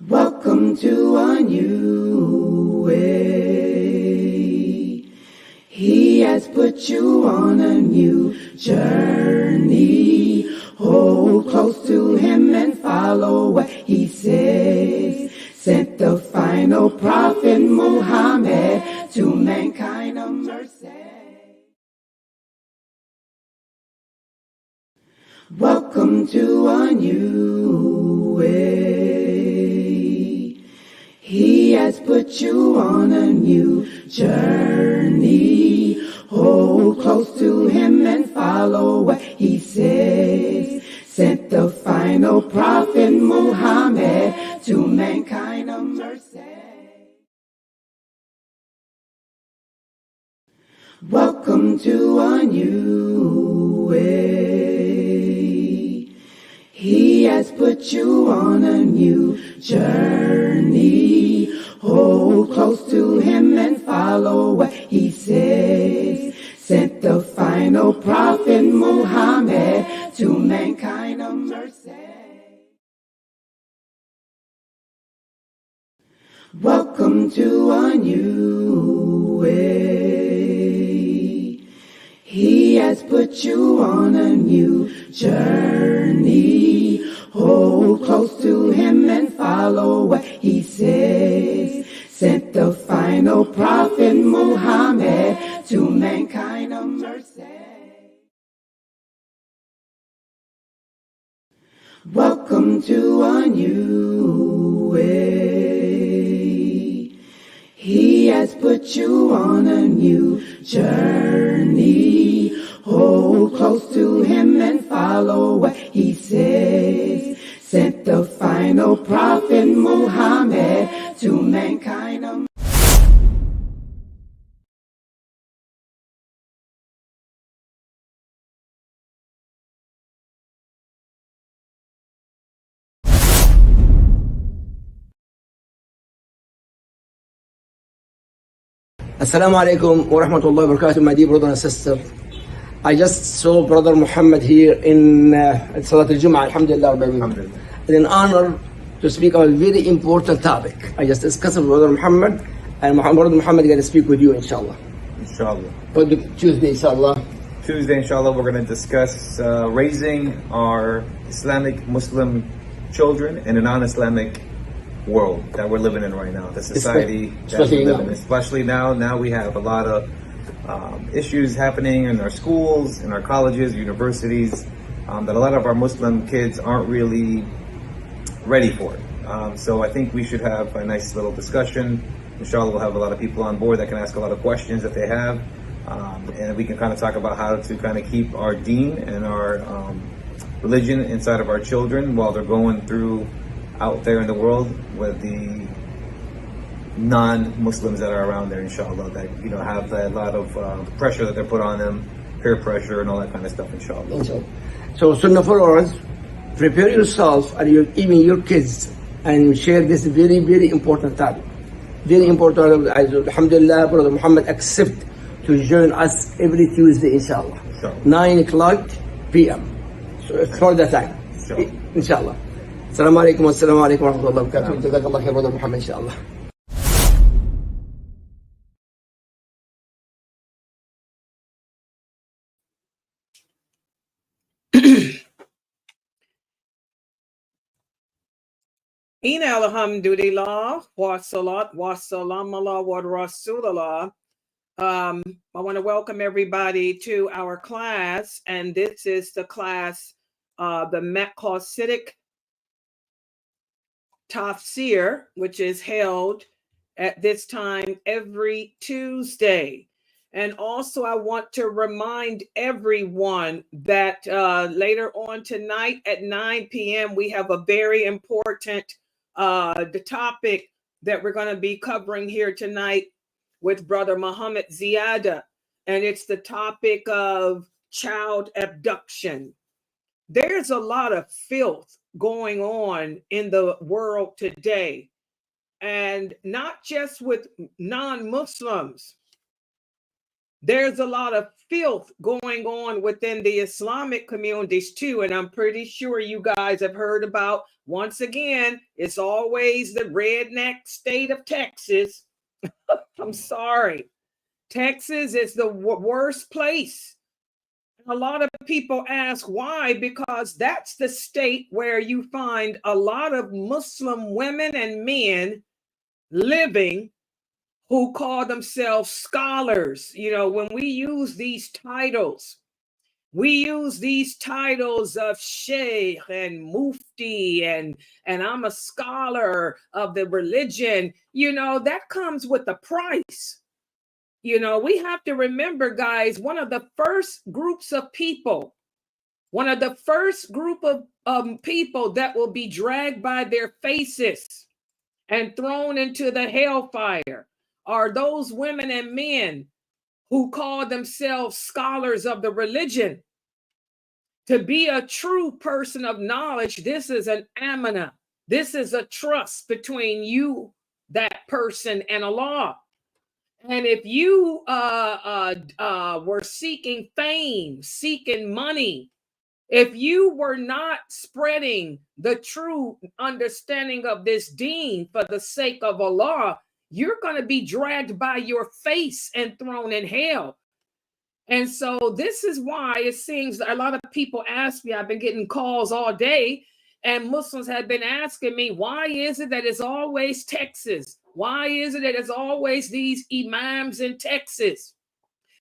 Welcome to a new way. He has put you on a new journey. Hold close to him and follow what he says. Sent the final prophet Muhammad to mankind a mercy. Welcome to a new way. He has put you on a new journey. Hold close to him and follow what he says. Sent the final prophet Muhammad to mankind a mercy. Welcome to a new way. He has put you on a new journey. Hold close to him and follow what he says. Sent the final prophet Muhammad to mankind a mercy. Welcome to a new way. He has put you on a new journey. Hold close to him and follow what he says. Sent the final prophet Muhammad to mankind a mercy. Welcome to a new way. He has put you on a new journey. Hold close to him and follow what he says. Sent the final prophet Muhammad to mankind a Assalamu alaikum wa rahmatullahi wa barakatuh, my dear brother and sister. I just saw Brother Muhammad here in Salat al-Jum'ah, alhamdulillah. It's an honor to speak on a very important topic. I just discussed with Brother Muhammad, and Brother Muhammad is going to speak with you, inshallah. Inshallah. For the Tuesday, inshallah. Tuesday, inshallah, we're going to discuss raising our Islamic Muslim children in a non-Islamic world that we're living in right now. The society that we live in. Especially now. Now we have a lot of issues happening in our schools, in our colleges, universities, that a lot of our Muslim kids aren't really ready for it. So I think we should have a nice little discussion. Inshallah, we'll have a lot of people on board that can ask a lot of questions that they have. And we can kind of talk about how to kind of keep our deen and our religion inside of our children while they're going through out there in the world with the non-Muslims that are around there, inshallah, that have a lot of pressure that they're put on them, peer pressure and all that kind of stuff, inshallah. So Sunnahfollowers, prepare yourself and even your kids and share this very, very important topic. Very important. Alhamdulillah, Brother Muhammad accept to join us every Tuesday, inshallah. 9 o'clock p.m. So it's for the time, inshallah. Assalamu alaikum wa rahmatullahi wa barakatuh. Jazakallah khair, Brother Muhammad, inshallah. In alhamdulillah, wa salat, wa salam ala wa rasulallah. I want to welcome everybody to our class, and this is the class, the Maqasidic Tafsir, which is held at this time every Tuesday. And also, I want to remind everyone that later on tonight at 9 p.m., we have a very important the topic that we're going to be covering here tonight with Brother Muhammad Ziyada. And it's the topic of child abduction. There's a lot of filth going on in the world today, and not just with non-Muslims, There's a lot of filth going on within the Islamic communities too. And I'm pretty sure you guys have heard about, once again, it's always the redneck state of Texas. I'm sorry. Texas is the worst place. A lot of people ask why, because that's the state where you find a lot of Muslim women and men living who call themselves scholars. You know, when we use these titles, we use these titles of sheikh and mufti and I'm a scholar of the religion. You know, that comes with a price. You know, we have to remember, guys, one of the first groups of people, one of the first group of people that will be dragged by their faces and thrown into the hellfire are those women and men who call themselves scholars of the religion. To be a true person of knowledge, this is an amana. This is a trust between you, that person, and Allah. And if you were seeking fame, seeking money, if you were not spreading the true understanding of this deen for the sake of Allah, you're going to be dragged by your face and thrown in hell. And so this is why it seems a lot of people ask me, I've been getting calls all day, and Muslims have been asking me, why is it that it's always Texas? Why is it that it's always these imams in Texas?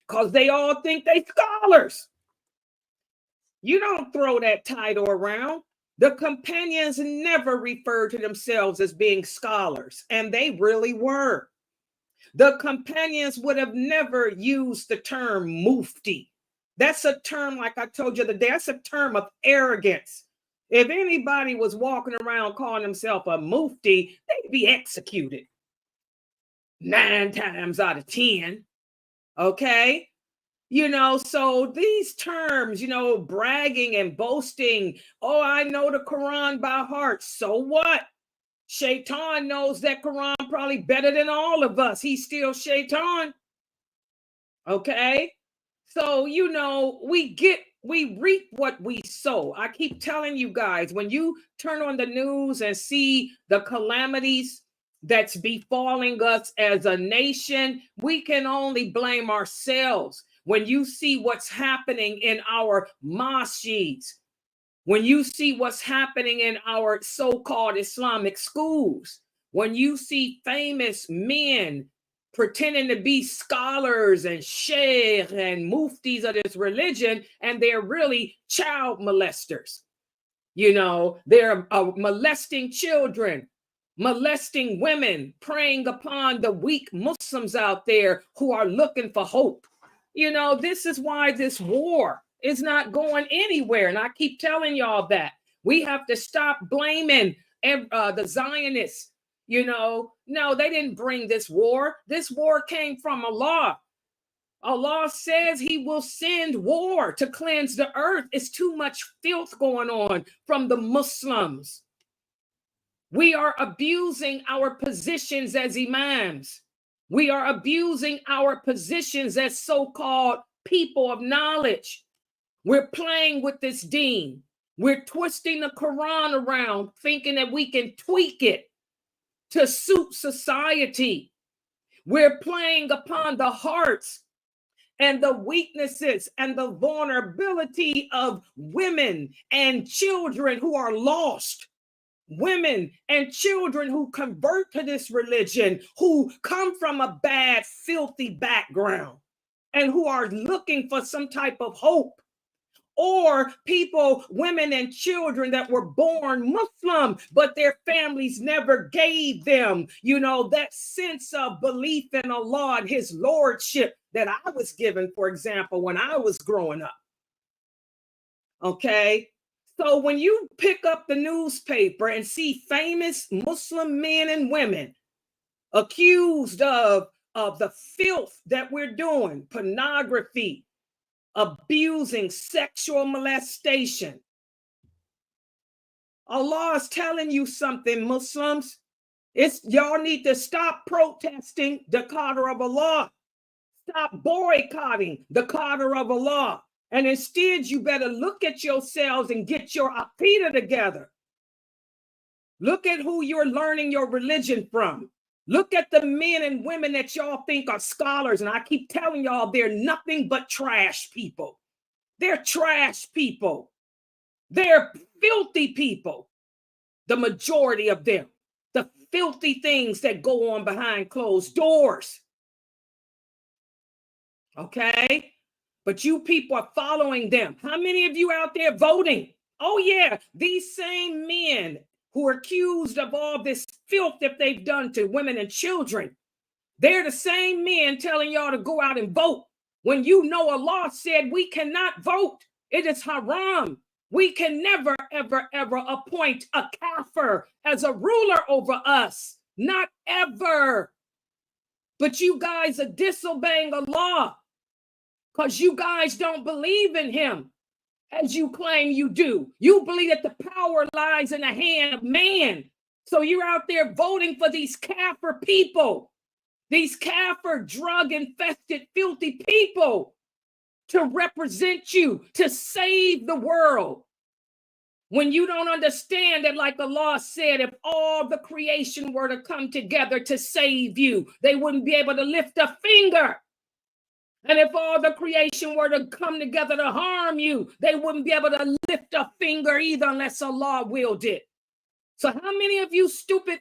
Because they all think they scholars. You don't throw that title around. The companions never referred to themselves as being scholars, and they really were. The companions would have never used the term mufti. That's a term, like I told you the other day, that's a term of arrogance. If anybody was walking around calling himself a mufti, they'd be executed 9 times out of 10. Okay? You know, so these terms, you know, bragging and boasting, oh, I know the Quran by heart. So what? Shaitan knows that Quran probably better than all of us. He's still Shaitan. Okay? So, you know, we reap what we sow. I keep telling you guys, when you turn on the news and see the calamities that's befalling us as a nation, we can only blame ourselves. When you see what's happening in our masjids, when you see what's happening in our so-called Islamic schools, when you see famous men pretending to be scholars and sheikh and muftis of this religion, and they're really child molesters. You know, they're molesting children, molesting women, preying upon the weak Muslims out there who are looking for hope. You know, this is why this war is not going anywhere. And I keep telling y'all that. We have to stop blaming the Zionists. You know, no, they didn't bring this war. This war came from Allah. Allah says he will send war to cleanse the earth. It's too much filth going on from the Muslims. We are abusing our positions as imams. We are abusing our positions as so-called people of knowledge. We're playing with this deen. We're twisting the Quran around, thinking that we can tweak it to suit society. We're playing upon the hearts and the weaknesses and the vulnerability of women and children who are lost. Women and children who convert to this religion, who come from a bad, filthy background and who are looking for some type of hope. Or people, women and children that were born Muslim, but their families never gave them, you know, that sense of belief in Allah and his lordship that I was given, for example, when I was growing up. Okay? So when you pick up the newspaper and see famous Muslim men and women accused of the filth that we're doing, pornography, abusing, sexual molestation, Allah is telling you something, Muslims. Y'all need to stop protesting the qadr of Allah. Stop boycotting the Carter of Allah. And instead, you better look at yourselves and get your aqidah together. Look at who you're learning your religion from. Look at the men and women that y'all think are scholars. And I keep telling y'all, they're nothing but trash people. They're trash people. They're filthy people. The majority of them. The filthy things that go on behind closed doors. Okay? But you people are following them. How many of you out there voting? Oh, yeah, these same men who are accused of all this filth that they've done to women and children, they're the same men telling y'all to go out and vote when you know Allah said we cannot vote. It is haram. We can never, ever, ever appoint a kafir as a ruler over us. Not ever. But you guys are disobeying Allah because you guys don't believe in him as you claim you do. You believe that the power lies in the hand of man. So you're out there voting for these kafir people, these kafir drug-infested, filthy people to represent you, to save the world. When you don't understand that, like Allah said, if all the creation were to come together to save you, they wouldn't be able to lift a finger. And if all the creation were to come together to harm you, they wouldn't be able to lift a finger either unless Allah willed it. So how many of you stupid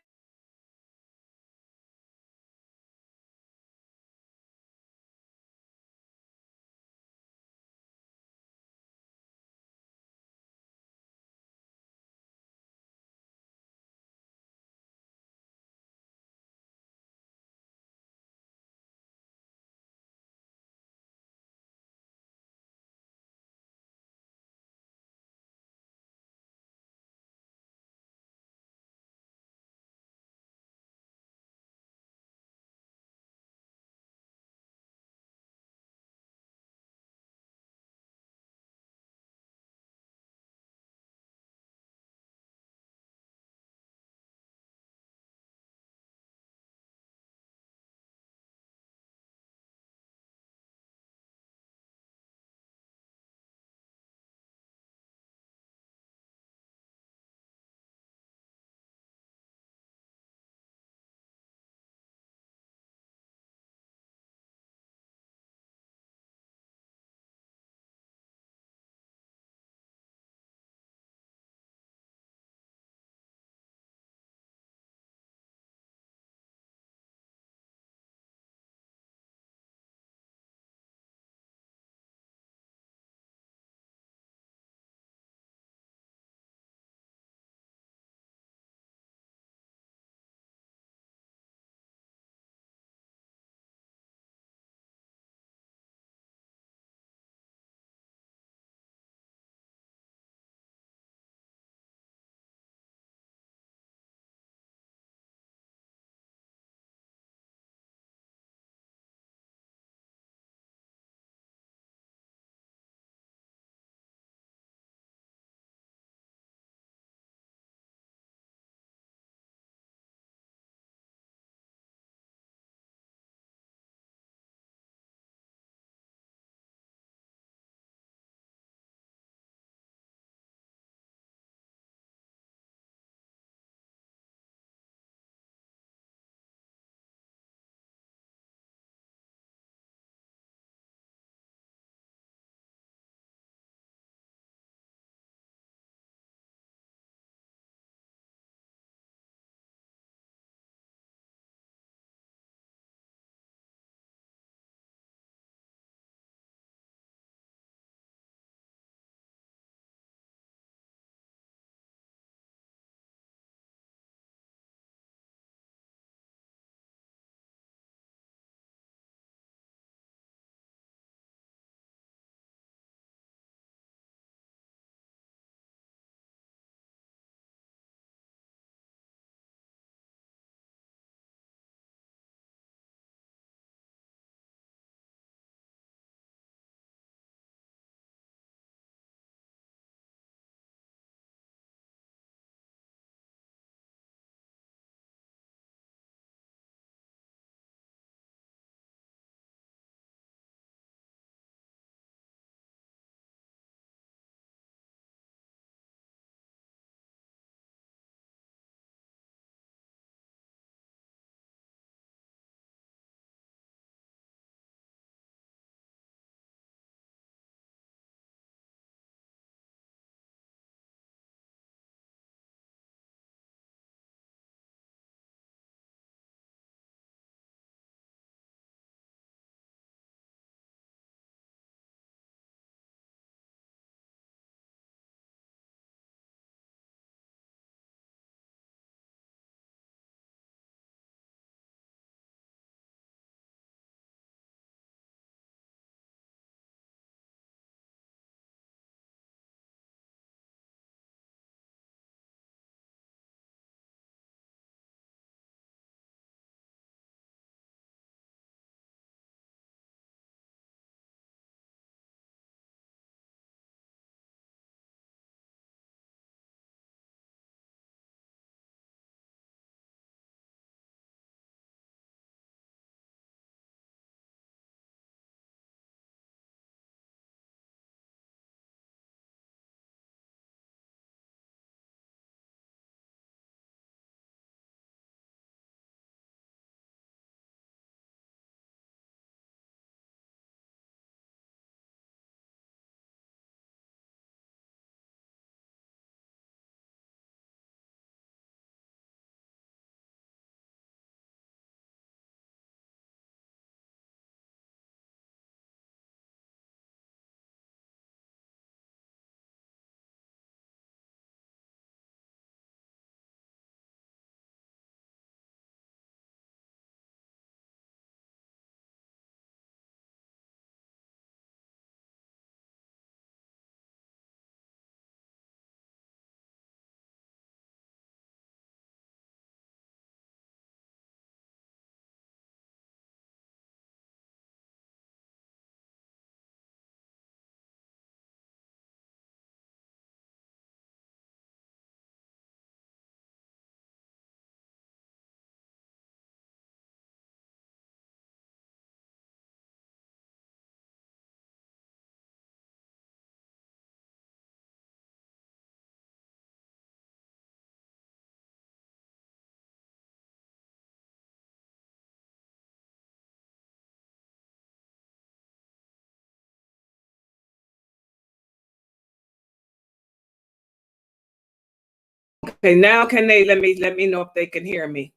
Okay, now can they let me know if they can hear me?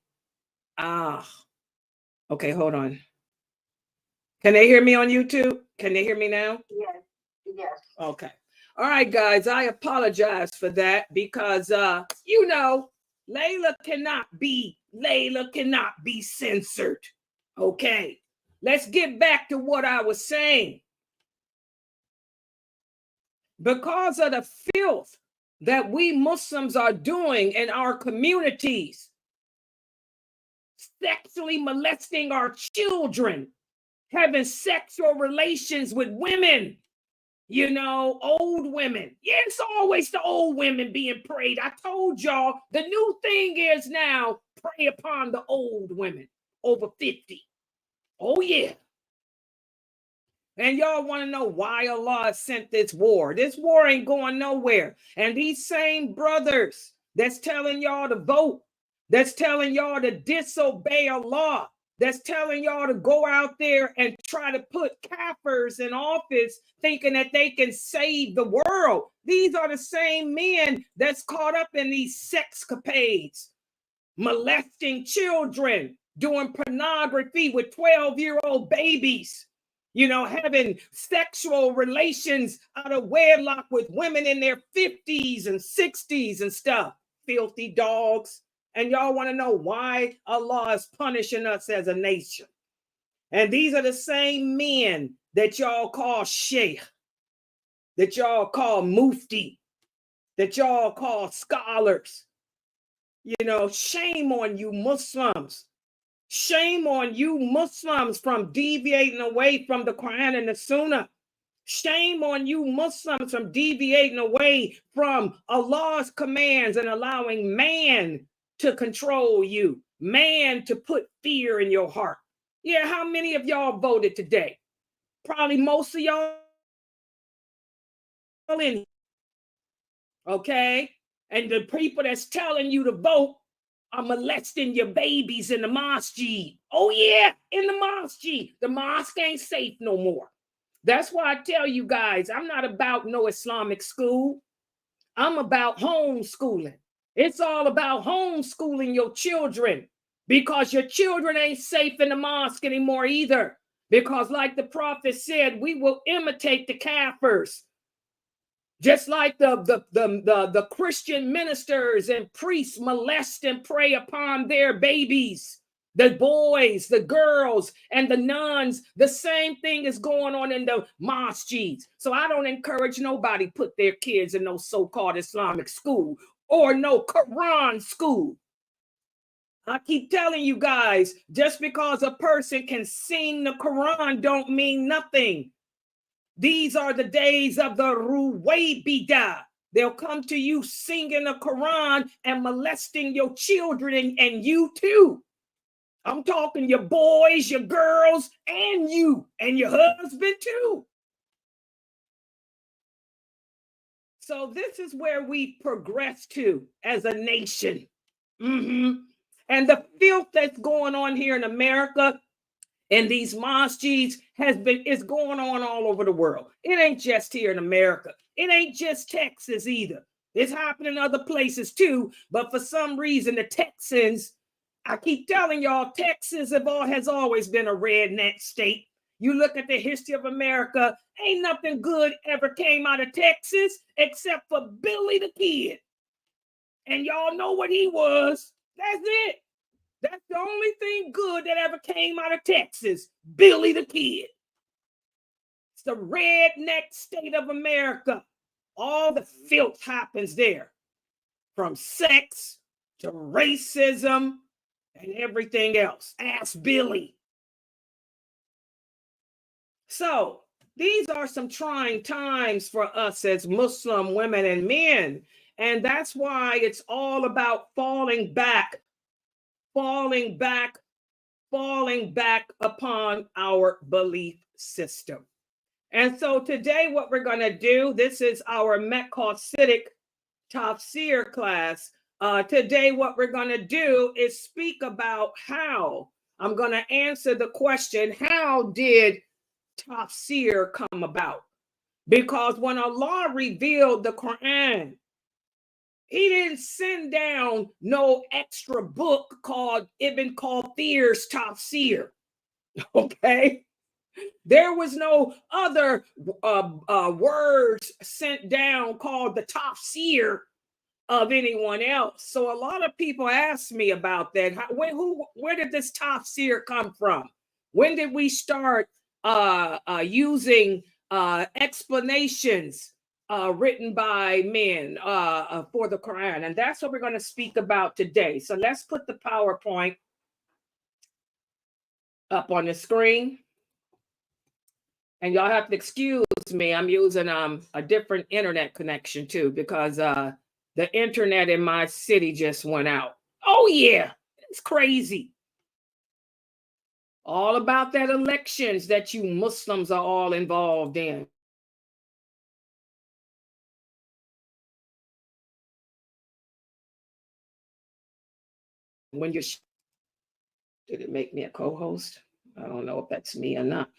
Okay, hold on. Can they hear me on YouTube? Can they hear me now? Yes. Okay. All right, guys, I apologize for that because Layla cannot be censored. Okay. Let's get back to what I was saying. Because of the filth that we Muslims are doing in our communities, sexually molesting our children, having sexual relations with women, old women. Yeah, it's always the old women being preyed. I told y'all the new thing is now prey upon the old women over 50. Oh, yeah. And y'all want to know why Allah sent this war. This war ain't going nowhere. And these same brothers that's telling y'all to vote, that's telling y'all to disobey Allah, that's telling y'all to go out there and try to put kafirs in office thinking that they can save the world. These are the same men that's caught up in these sexcapades, molesting children, doing pornography with 12-year-old babies, having sexual relations out of wedlock with women in their 50s and 60s and stuff. Filthy dogs. And y'all want to know why Allah is punishing us as a nation. And these are the same men that y'all call sheikh, that y'all call mufti, that y'all call scholars. Shame on you Muslims. Shame on you Muslims from deviating away from the Quran and the Sunnah. Shame on you Muslims from deviating away from Allah's commands and allowing man to control you, man to put fear in your heart. Yeah, how many of y'all voted today? Probably most of y'all in. Okay? And the people that's telling you to vote are molesting your babies in the masjid. Oh, yeah, in the masjid. The mosque ain't safe no more. That's why I tell you guys, I'm not about no Islamic school. I'm about homeschooling. It's all about homeschooling your children because your children ain't safe in the mosque anymore either. Because like the prophet said, we will imitate the kafirs. Just like the Christian ministers and priests molest and prey upon their babies, the boys, the girls, and the nuns, the same thing is going on in the masjids. So I don't encourage nobody put their kids in no so-called Islamic school or no Quran school. I keep telling you guys, just because a person can sing the Quran don't mean nothing. These are the days of the Ruwaybida. They'll come to you singing the Quran and molesting your children and you too. I'm talking your boys, your girls, and you, and your husband too. So this is where we progress to as a nation. And the filth that's going on here in America and these masjids is going on all over the world. It ain't just here in America. It ain't just Texas either. It's happening in other places too. But for some reason, the Texans, I keep telling y'all, Texas has always been a redneck state. You look at the history of America, ain't nothing good ever came out of Texas except for Billy the Kid. And y'all know what he was. That's it. That's the only thing good that ever came out of Texas, Billy the Kid. It's the redneck state of America. All the filth happens there, from sex to racism and everything else. Ask Billy. So these are some trying times for us as Muslim women and men. And that's why it's all about falling back upon our belief system. And so today what we're going to do, this is our Hasidic Tafsir class. Today what we're going to do is speak about how, I'm going to answer the question, how did Tafsir come about? Because when Allah revealed the Quran, He didn't send down no extra book called Ibn Kathir's Tafsir. Okay? There was no other words sent down called the Tafsir of anyone else. So a lot of people ask me about that. Where did this Tafsir come from? When did we start using explanations written by men for the Quran? And that's what we're going to speak about today. So let's put the PowerPoint up on the screen. And y'all have to excuse me. I'm using a different internet connection too, because the internet in my city just went out. Oh yeah, it's crazy. All about that elections that you Muslims are all involved in. When you're, did it make me a co-host? I don't know if that's me or not.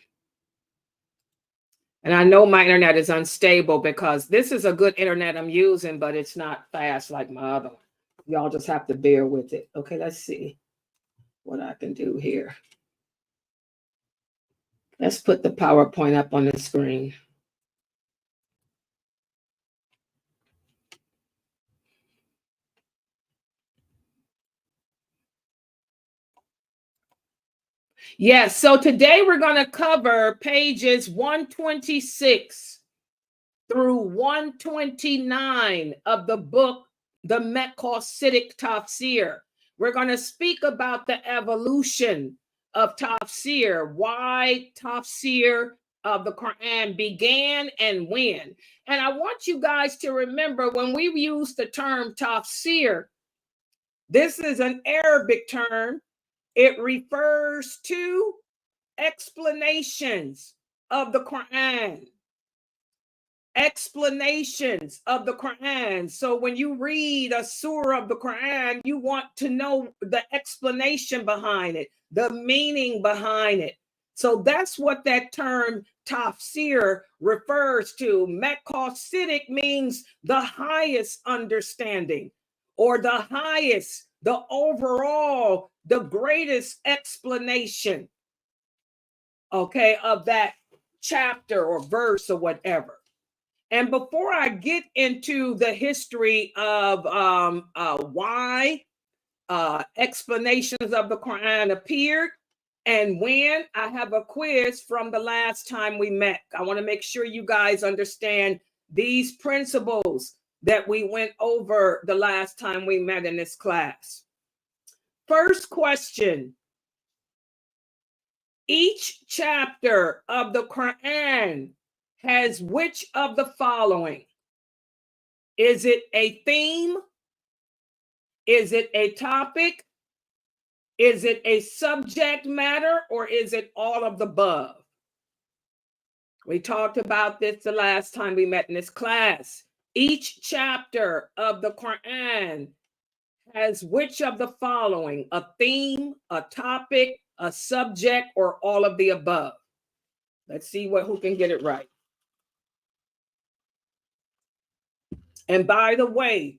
And I know my internet is unstable because this is a good internet I'm using, but it's not fast like my other one. Y'all just have to bear with it. Okay, let's see what I can do here. Let's put the PowerPoint up on the screen. Yes, so today we're going to cover pages 126 through 129 of the book, the Meqasidic Tafsir. We're going to speak about the evolution of Tafsir, why Tafsir of the Quran began and when. And I want you guys to remember when we use the term Tafsir, this is an Arabic term. It refers to explanations of the Quran. Explanations of the Quran. So when you read a surah of the Quran, you want to know the explanation behind it, the meaning behind it. So that's what that term tafsir refers to. Meqasidic means the highest understanding, or the highest, the overall, the greatest explanation, okay, of that chapter or verse or whatever. And before I get into the history of why explanations of the Quran appeared and when, I have a quiz from the last time we met. I want to make sure you guys understand these principles that we went over the last time we met in this class. First question. Each chapter of the Quran has which of the following? Is it a theme? Is it a topic? Is it a subject matter? Or is it all of the above? We talked about this the last time we met in this class. Each chapter of the Quran has which of the following? A theme, a topic, a subject, or all of the above? Let's see who can get it right. And by the way,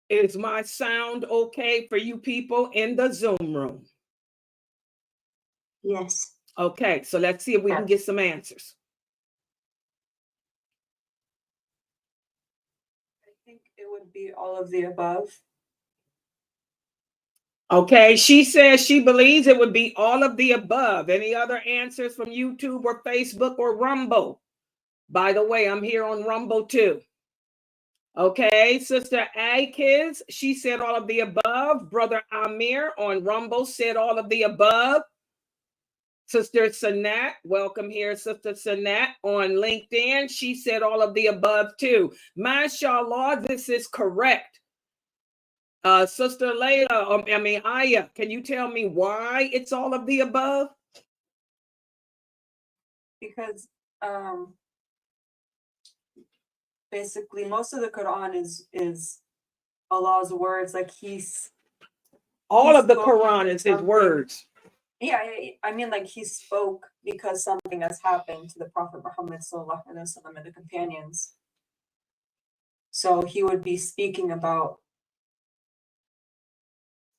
is my sound okay for you people in the Zoom room? Yes. Okay, so let's see if we can get some answers. I think it would be all of the above. Okay, she says she believes it would be all of the above. Any other answers from YouTube or Facebook or Rumble? By the way, I'm here on Rumble too. Okay, Sister Akiz, she said all of the above. Brother Amir on Rumble said all of the above. Sister Sanat, welcome here, Sister Sanat on LinkedIn. She said all of the above too. MashaAllah, this is correct. Sister Layla, Aya, can you tell me why it's all of the above? Because basically most of the Quran is Allah's words. Like all of the Quran is his words. Yeah, I mean, like he spoke because something has happened to the Prophet Muhammad sallallahu alaihi wasallam and the companions. So he would be speaking about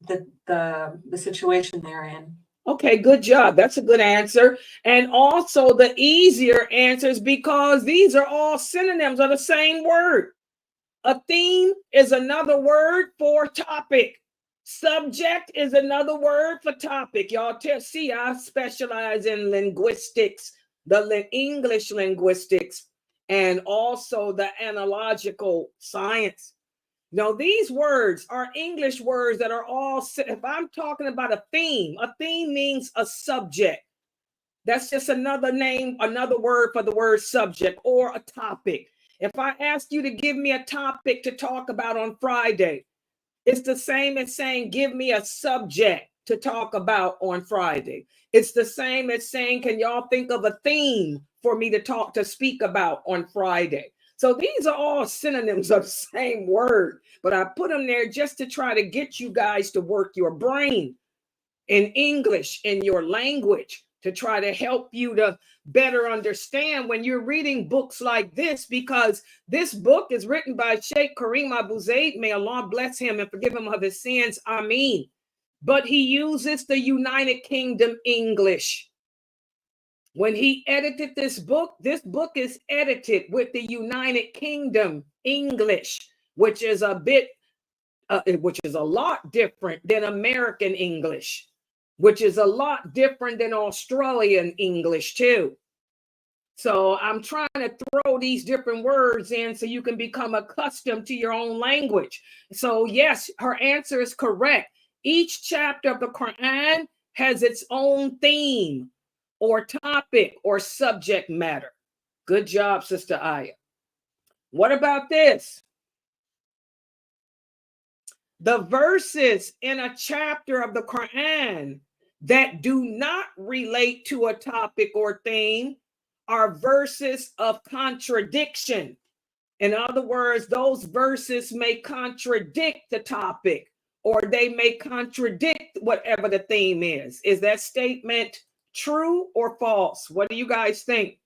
the situation they're in. Okay, good job. That's a good answer. And also the easier answers, because these are all synonyms of the same word. A theme is another word for topic. Subject is another word for topic. Y'all see, I specialize in linguistics, the English linguistics, and also the analogical science. Now, these words are English words that are all, if I'm talking about a theme means a subject. That's just another name, another word for the word subject, or a topic. If I ask you to give me a topic to talk about on Friday, it's the same as saying, give me a subject to talk about on Friday. It's the same as saying, can y'all think of a theme for me to speak about on Friday? So these are all synonyms of the same word, but I put them there just to try to get you guys to work your brain in English, in your language, to try to help you to better understand when you're reading books like this, because this book is written by Sheikh Kareem Abu Zaid. May Allah bless him and forgive him of his sins. Ameen. But he uses the United Kingdom English. When he edited this book is edited with the United Kingdom English, which is a lot different than American English, which is a lot different than Australian English too. So I'm trying to throw these different words in so you can become accustomed to your own language. So yes, her answer is correct. Each chapter of the Quran has its own theme or topic or subject matter. Good job, Sister Aya. What about this? The verses in a chapter of the Quran that do not relate to a topic or theme are verses of contradiction. In other words, those verses may contradict the topic, or they may contradict whatever the theme is. Is that statement true or false? What do you guys think?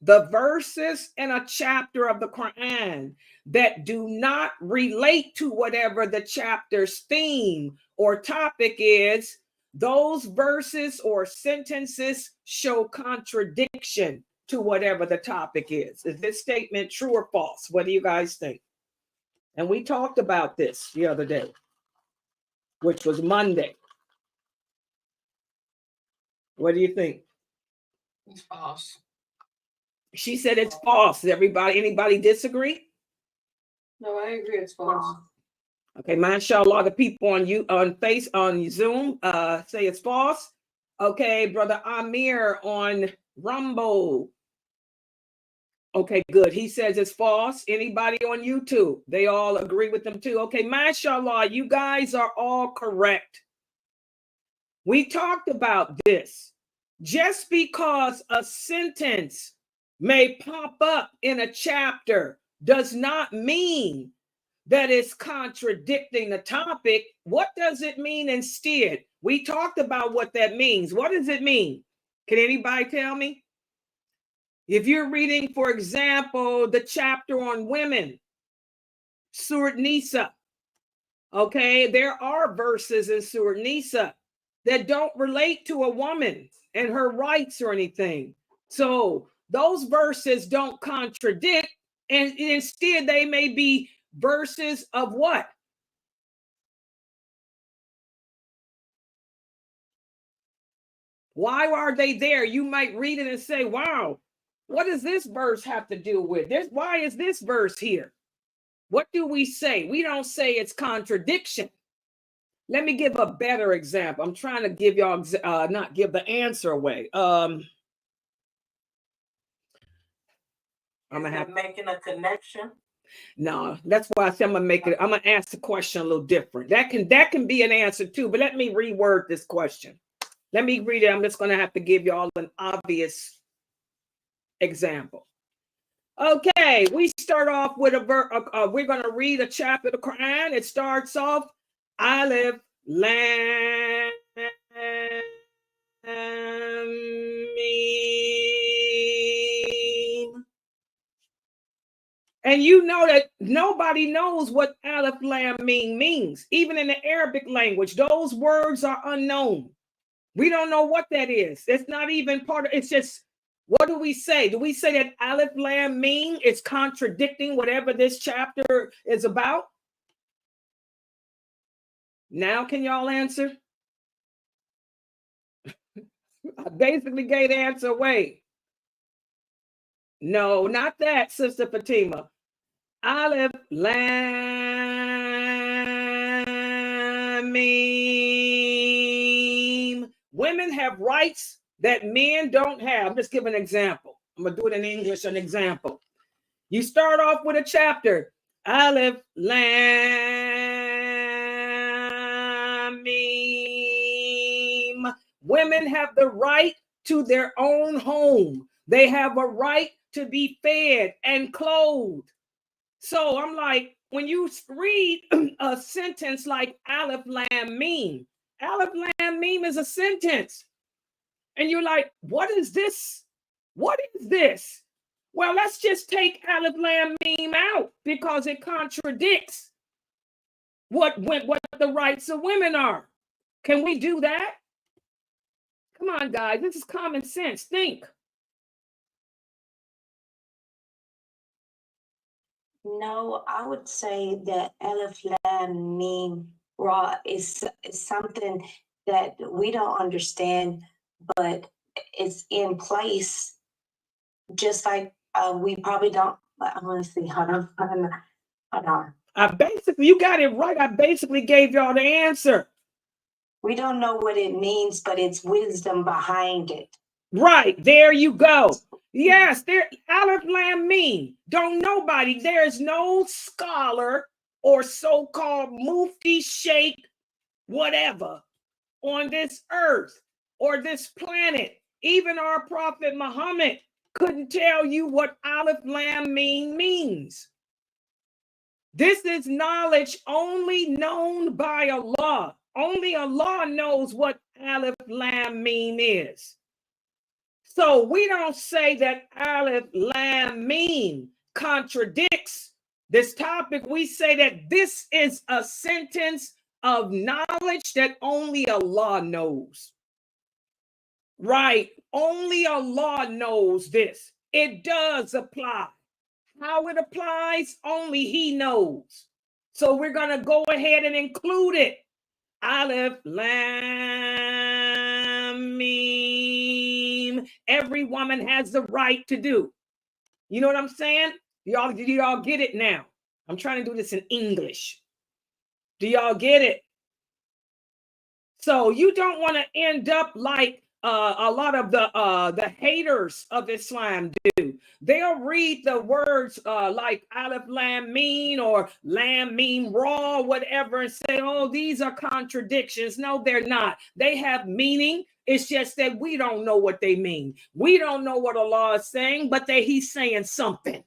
The verses in a chapter of the Quran that do not relate to whatever the chapter's theme or topic is, those verses or sentences show contradiction to whatever the topic is. Is this statement true or false? What do you guys think? And we talked about this the other day, which was Monday. What do you think? It's false. She said it's false. Anybody disagree? No, I agree. It's false. Okay, mashallah, the people on Zoom say it's false. Okay, brother Amir on Rumble. Okay, good. He says it's false. Anybody on YouTube? They all agree with them too. Okay, mashallah, you guys are all correct. We talked about this. Just because a sentence may pop up in a chapter does not mean that it's contradicting the topic. What does it mean instead? We talked about what that means. What does it mean? Can anybody tell me? If you're reading, for example, the chapter on women, Surah Nisa, okay, there are verses in Surah Nisa that don't relate to a woman and her rights or anything. So those verses don't contradict, and instead they may be verses of what? Why are they there? You might read it and say, wow, what does this verse have to do with this? Why is this verse here? What do we say? We don't say it's contradiction. Let me give a better example. I'm trying to give y'all, not give the answer away. I'm gonna have making a connection. No, that's why I said I'm gonna ask the question a little different. That can be an answer too, but let me reword this question. Let me read it. I'm just gonna have to give y'all an obvious example. Okay, we start off with we're gonna read a chapter of the Quran. It starts off, Alif Lam Mim. And you know that nobody knows what Aleph Lam Mim means. Even in the Arabic language, those words are unknown. We don't know what that is. It's not even part of, it's just, what do we say? Do we say that Aleph Lam Mim is contradicting whatever this chapter is about? Now can y'all answer? I basically gave the answer away. No, not that, Sister Fatima. Aleph Lam Mim. Women have rights that men don't have. I'm just giving an example. I'm going to do it in English, an example. You start off with a chapter. Aleph Lam Mim. Women have the right to their own home. They have a right to be fed and clothed. So I'm like, when you read a sentence like Aleph Lam Mim is a sentence. And you're like, what is this? What is this? Well, let's just take Aleph Lam Mim out because it contradicts what the rights of women are. Can we do that? Come on, guys. This is common sense. Think. No, I would say that Aleph Lam Mim Ra is something that we don't understand, but it's in place. Just like we probably don't. I want to see. Hold on. You got it right. I basically gave y'all the answer. We don't know what it means, but it's wisdom behind it. Right, there you go. Yes, there, Aleph Lam Mim. Don't nobody, there's no scholar or so-called mufti, sheikh, whatever, on this earth or this planet. Even our Prophet Muhammad couldn't tell you what Aleph Lam Mim means. This is knowledge only known by Allah. Only Allah knows what Aleph Lam Mim is. So we don't say that Aleph Lam Mim contradicts this topic. We say that this is a sentence of knowledge that only Allah knows. Right? Only Allah knows this. It does apply. How it applies, only He knows. So we're going to go ahead and include it. Aleph Lam Mim. Every woman has the right to do. You know what I'm saying? Do y'all get it now? I'm trying to do this in English. Do y'all get it? So you don't want to end up like a lot of the haters of Islam do. They'll read the words like Aleph Lam Mim or Lam Mim Ra, whatever, and say, oh, these are contradictions. No, they're not. They have meaning. It's just that we don't know what they mean. We don't know what Allah is saying, but He's saying something.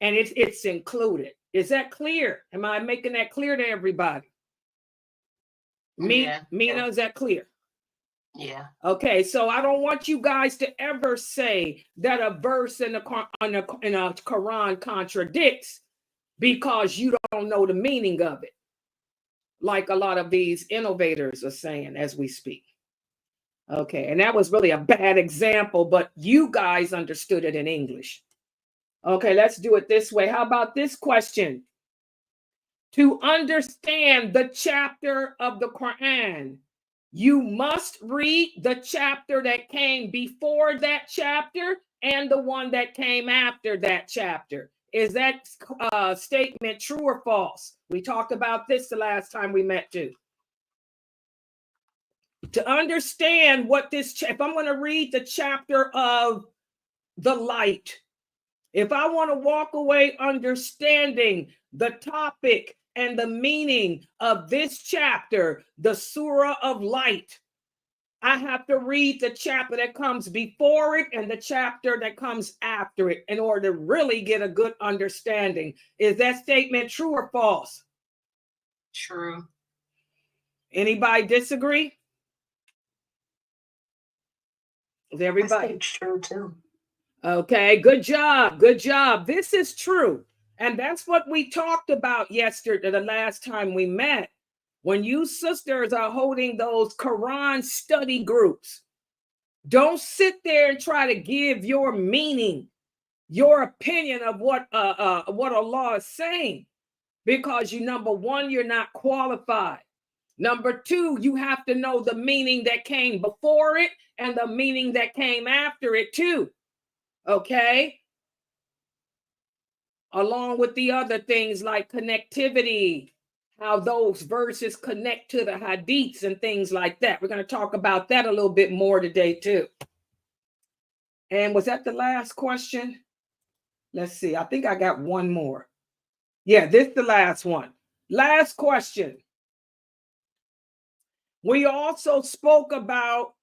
And it's included. Is that clear? Am I making that clear to everybody? Mina, is that clear? Yeah. Okay, so I don't want you guys to ever say that a verse in a Quran contradicts because you don't know the meaning of it, like a lot of these innovators are saying as we speak. Okay, and that was really a bad example, but you guys understood it in English. Okay, let's do it this way. How about this question? To understand the chapter of the Quran, you must read the chapter that came before that chapter and the one that came after that chapter. Is that statement true or false? We talked about this the last time we met too. To understand what this, if I'm going to read the chapter of the light, if I want to walk away understanding the topic and the meaning of this chapter, the Surah of Light, I have to read the chapter that comes before it and the chapter that comes after it in order to really get a good understanding. Is that statement true or false? True. Anybody disagree? Is everybody? I think true too. Okay, good job. Good job. This is true. And that's what we talked about yesterday, the last time we met. When you sisters are holding those Quran study groups, don't sit there and try to give your meaning, your opinion of what Allah is saying, because number one, you're not qualified. Number two, you have to know the meaning that came before it and the meaning that came after it too. Okay? Along with the other things like connectivity, how those verses connect to the hadiths and things like that. We're going to talk about that a little bit more today too. And was that the last question? Let's see. I think I got one more. Yeah, this is the last one. Last question. We also spoke about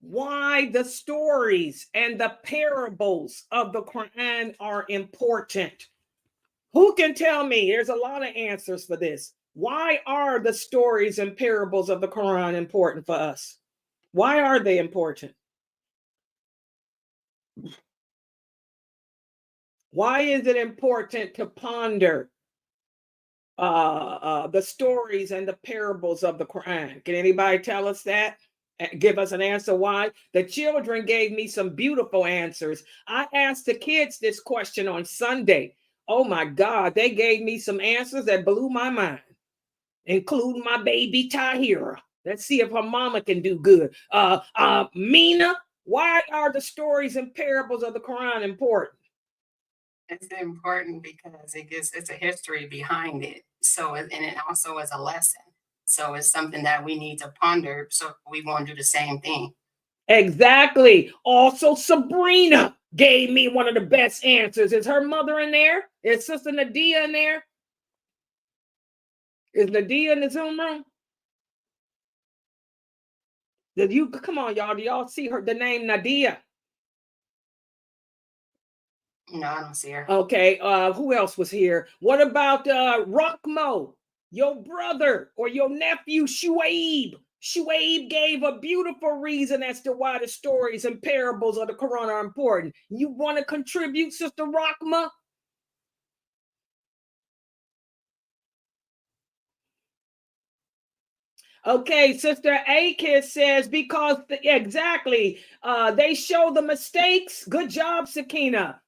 why the stories and the parables of the Quran are important. Who can tell me? There's a lot of answers for this. Why are the stories and parables of the Quran important for us? Why are they important? Why is it important to ponder the stories and the parables of the Quran? Can anybody tell us that? Give us an answer why? The children gave me some beautiful answers. I asked the kids this question on Sunday. Oh my God, they gave me some answers that blew my mind, including my baby Tahira. Let's see if her mama can do good. Mina, why are the stories and parables of the Quran important? It's important because it's a history behind it. So, and it also is a lesson. So it's something that we need to ponder so we won't do the same thing. Exactly. Also, Sabrina gave me one of the best answers. Is her mother in there? Is Sister Nadia in there? Is Nadia in the Zoom room? Did you come on, y'all? Do y'all see her? The name Nadia? No, I don't see her. Okay. Who else was here? What about Rockmo, your brother or your nephew Shuaib? Shuaib gave a beautiful reason as to why the stories and parables of the Quran are important. You want to contribute, Sister Rockma? Okay, Sister Akis says because exactly they show the mistakes. Good job, Sakina.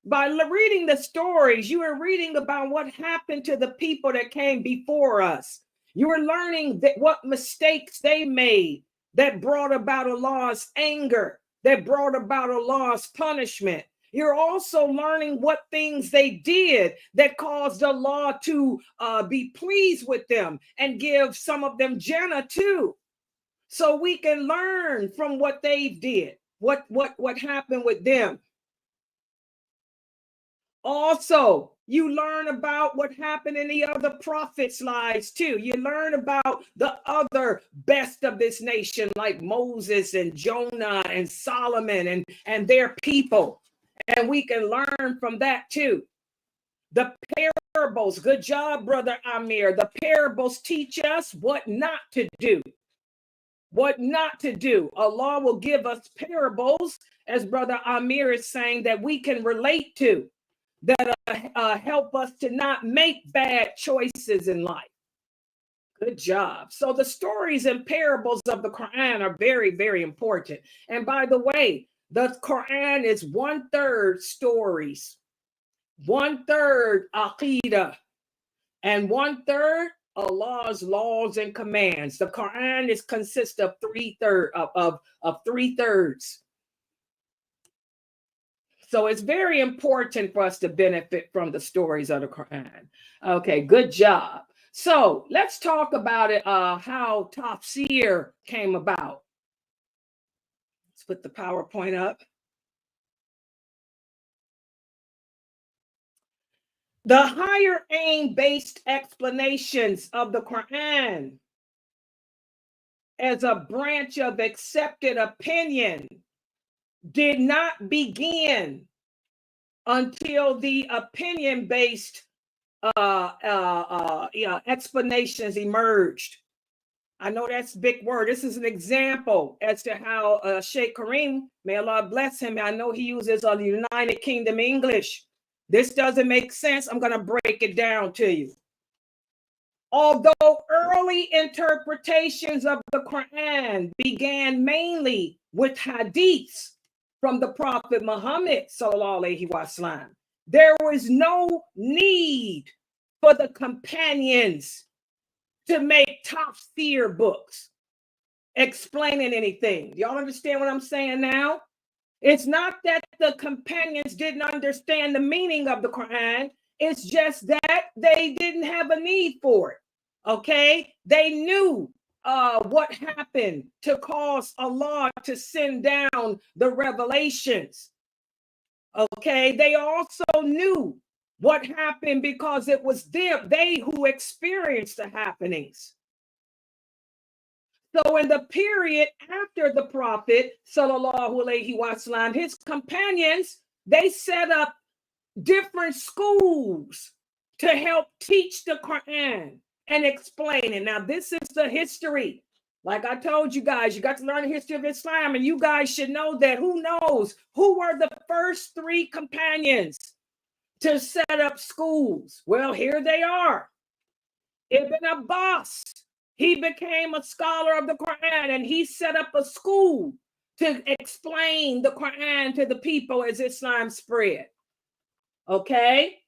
By reading the stories, you are reading about what happened to the people that came before us. You are learning that what mistakes they made that brought about Allah's anger, that brought about Allah's punishment. You're also learning what things they did that caused Allah to be pleased with them and give some of them Jannah too. So we can learn from what they did, what happened with them. Also, you learn about what happened in the other prophets' lives too. You learn about the other best of this nation, like Moses and Jonah and Solomon and their people. And we can learn from that too. The parables, good job, Brother Amir. The parables teach us what not to do. What not to do. Allah will give us parables, as Brother Amir is saying, that we can relate to, that help us to not make bad choices in life. Good job. So the stories and parables of the Quran are very, very important. And by the way, the Quran is 1/3 stories, 1/3 aqidah, and 1/3 Allah's laws and commands. The Quran consists of 3/3 of 3/3. So it's very important for us to benefit from the stories of the Quran. Okay, good job. So let's talk about it, how Tafsir came about. Let's put the PowerPoint up. The higher aim-based explanations of the Quran as a branch of accepted opinion did not begin until the opinion-based explanations emerged. I know that's a big word. This is an example as to how Sheikh Kareem, may Allah bless him, I know he uses a United Kingdom English. This doesn't make sense. I'm going to break it down to you. Although early interpretations of the Quran began mainly with hadiths from the Prophet Muhammad, sallallahu alaihi wasallam, there was no need for the companions to make tafsir books explaining anything. Y'all understand what I'm saying now? It's not that the companions didn't understand the meaning of the Quran. It's just that they didn't have a need for it. Okay? They knew what happened to cause Allah to send down the revelations. Okay? They also knew what happened because it was them, they who experienced the happenings. So in the period after the Prophet, sallallahu alaihi wasallam, his companions, they set up different schools to help teach the Quran and explain it. Now, this is the history. Like I told you guys, you got to learn the history of Islam, and you guys should know that. Who knows who were the first three companions to set up schools? Well, here they are. Ibn Abbas, he became a scholar of the Quran, and he set up a school to explain the Quran to the people as Islam spread. Okay?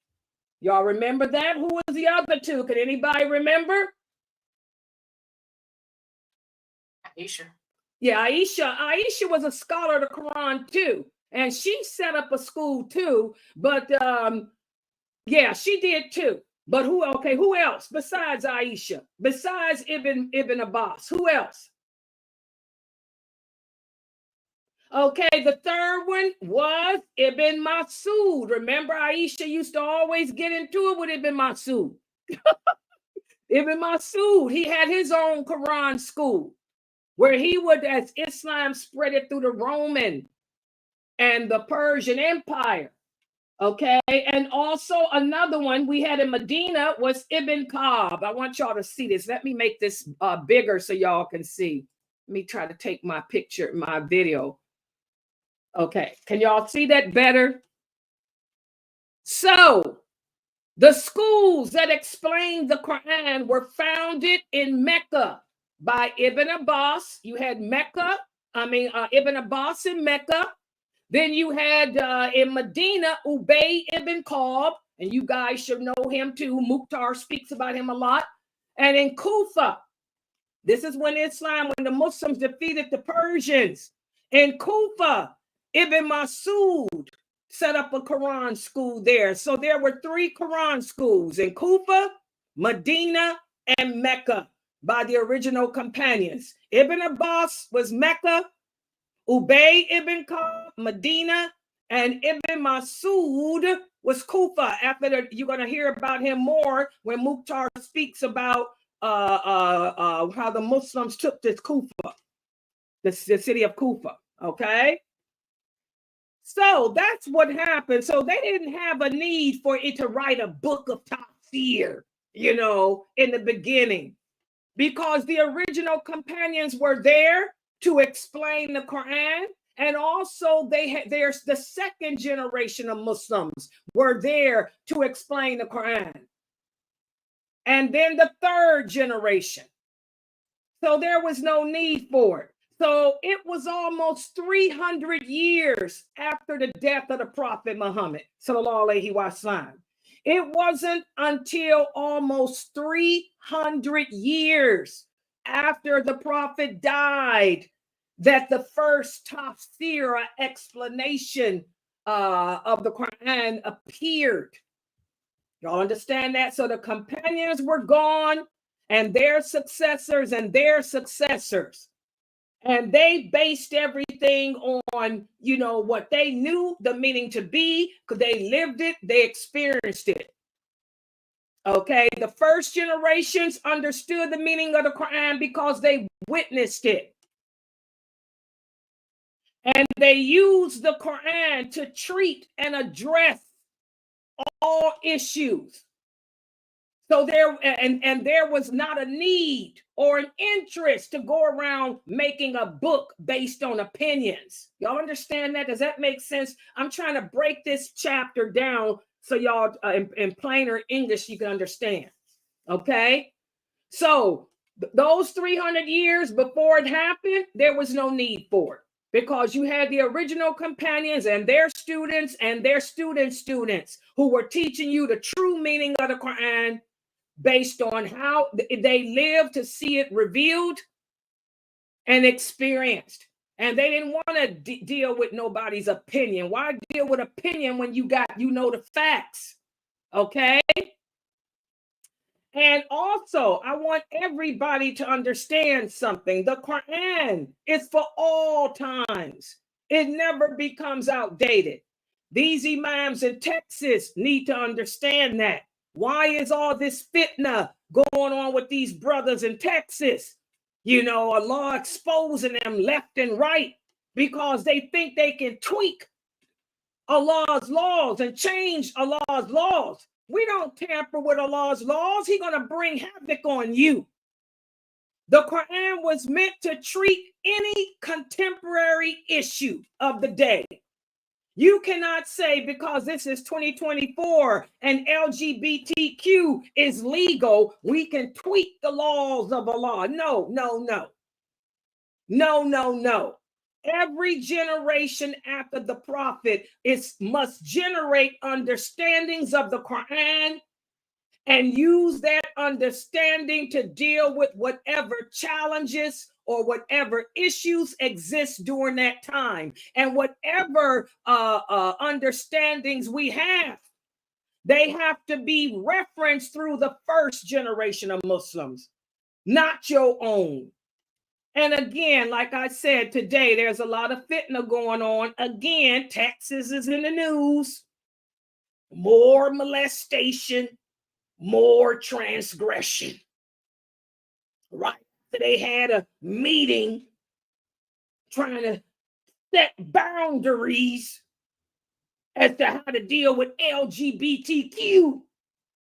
Y'all remember that? Who was the other two? Can anybody remember? Aisha. Yeah, Aisha was a scholar of the Quran too. And she set up a school too. But yeah, she did too. But who else besides Aisha? Besides Ibn Abbas, who else? Okay, the third one was Ibn Masud. Remember, Aisha used to always get into it with Ibn Masud. Ibn Masud, he had his own Quran school where he would, as Islam spread it through the Roman and the Persian Empire. Okay, and also another one we had in Medina was Ibn Ka'b. I want y'all to see this. Let me make this bigger so y'all can see. Let me try to take my picture, my video. Okay, can y'all see that better? So, the schools that explained the Quran were founded in Mecca by Ibn Abbas. You had Ibn Abbas in Mecca. Then you had in Medina, Ubay ibn Ka'b, and you guys should know him too. Mukhtar speaks about him a lot. And in Kufa, this is when the Muslims defeated the Persians. In Kufa, Ibn Masud set up a Quran school there. So there were three Quran schools in Kufa, Medina, and Mecca by the original companions. Ibn Abbas was Mecca, Ubay ibn Ka'b, Medina, and Ibn Masud was Kufa. You're going to hear about him more when Mukhtar speaks about how the Muslims took this Kufa, the city of Kufa. Okay, so that's what happened. So they didn't have a need for it to write a book of tafsir, in the beginning, because the original companions were there to explain the Quran, and also there's the second generation of Muslims were there to explain the Quran, and then the third generation. So there was no need for it. So it was almost 300 years after the death of the Prophet Muhammad, sallallahu alaihi wasallam. It wasn't until almost 300 years after the Prophet died that the first tafsir explanation of the Quran appeared. Y'all understand that? So the companions were gone, and their successors and their successors. And they based everything on, what they knew the meaning to be, because they lived it, they experienced it. Okay, the first generations understood the meaning of the Quran because they witnessed it. And they used the Quran to treat and address all issues. So there was not a need or an interest to go around making a book based on opinions. Y'all understand that? Does that make sense? I'm trying to break this chapter down so y'all in plainer English you can understand. Okay? So those 300 years before it happened, there was no need for it, because you had the original companions and their students who were teaching you the true meaning of the Quran based on how they lived to see it revealed and experienced. And they didn't want to deal with nobody's opinion. Why deal with opinion when you know the facts? Okay? And also, I want everybody to understand something. The Quran is for all times. It never becomes outdated. These imams in Texas need to understand that. Why is all this fitna going on with these brothers in Texas? You know, Allah exposing them left and right because they think they can tweak Allah's laws and change Allah's laws. We don't tamper with Allah's laws. He's going to bring havoc on you. The Quran was meant to treat any contemporary issue of the day. You cannot say because this is 2024 and LGBTQ is legal, we can tweak the laws of Allah. No. Every generation after the prophet must generate understandings of the Quran and use that understanding to deal with whatever challenges or whatever issues exist during that time. And whatever understandings we have, they have to be referenced through the first generation of Muslims, not your own. And again, like I said today, there's a lot of fitna going on. Again, Texas is in the news. More molestation, more transgression. Right. They had a meeting trying to set boundaries as to how to deal with LGBTQ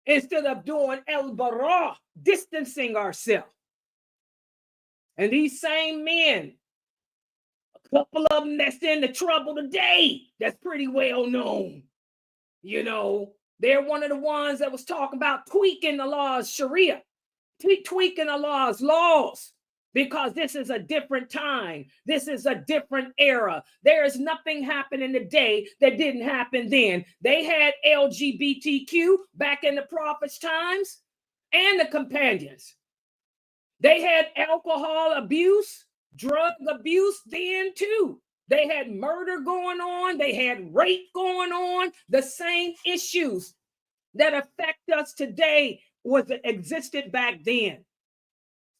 instead of doing el-bara, distancing ourselves. And these same men, a couple of them that's in the trouble today, that's pretty well known. You know, they're one of the ones that was talking about tweaking the laws, Sharia, tweaking the laws, because this is a different time. This is a different era. There is nothing happening today that didn't happen then. They had LGBTQ back in the prophet's times and the companions. They had alcohol abuse, drug abuse then too. They had murder going on. They had rape going on. The same issues that affect us today existed back then.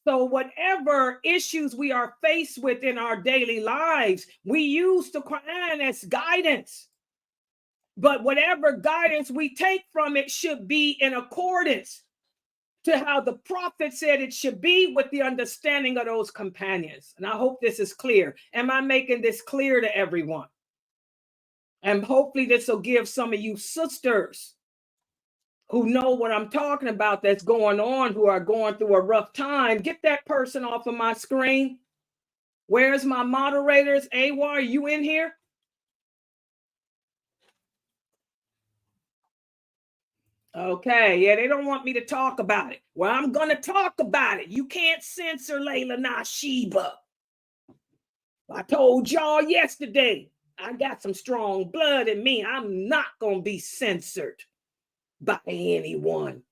So whatever issues we are faced with in our daily lives, we use the Quran as guidance. But whatever guidance we take from it should be in accordance to how the prophet said it should be, with the understanding of those companions. And I hope this is clear. Am I making this clear to everyone? And hopefully this will give some of you sisters who know what I'm talking about that's going on, who are going through a rough time. Get that person off of my screen. Where's my moderators? Awa, are you in here? Okay, yeah, they don't want me to talk about it. Well, I'm going to talk about it. You can't censor Layla Nashiba. I told y'all yesterday, I got some strong blood in me. I'm not going to be censored by anyone.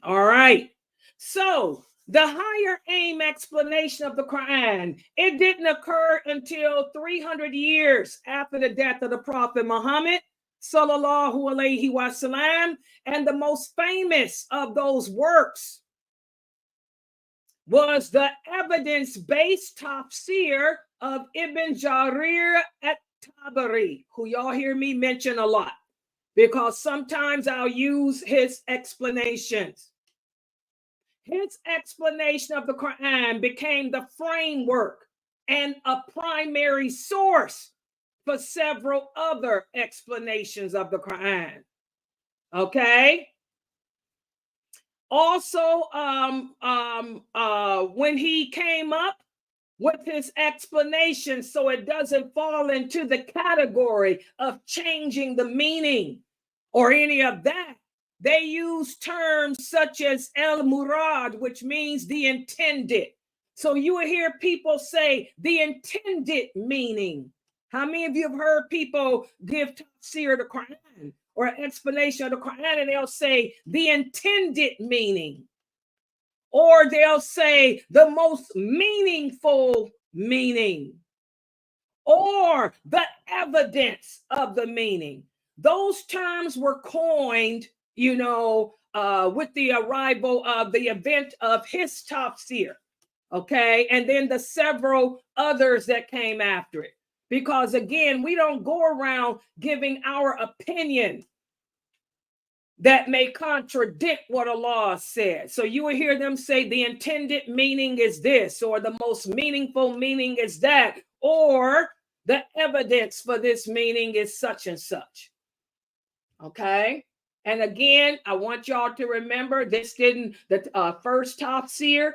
All right. So the higher aim explanation of the Quran, it didn't occur until 300 years after the death of the Prophet Muhammad, sallallahu alaihi wasallam, and the most famous of those works was the evidence-based tafsir of Ibn Jarir at-Tabari, who y'all hear me mention a lot, because sometimes I'll use his explanations. His explanation of the Quran became the framework and a primary source for several other explanations of the Quran. Okay? Also, when he came up with his explanation, so it doesn't fall into the category of changing the meaning or any of that, they use terms such as el murad, which means the intended. So you will hear people say the intended meaning. How many of you have heard people give tafsir of the Quran or an explanation of the Quran, and they'll say the intended meaning? Or they'll say the most meaningful meaning, or the evidence of the meaning. Those terms were coined, with the arrival of the event of his tafsir, okay? And then the several others that came after it. Because again, we don't go around giving our opinion that may contradict what Allah said. So you will hear them say the intended meaning is this, or the most meaningful meaning is that, or the evidence for this meaning is such and such. Okay? And again, I want y'all to remember the first tafsir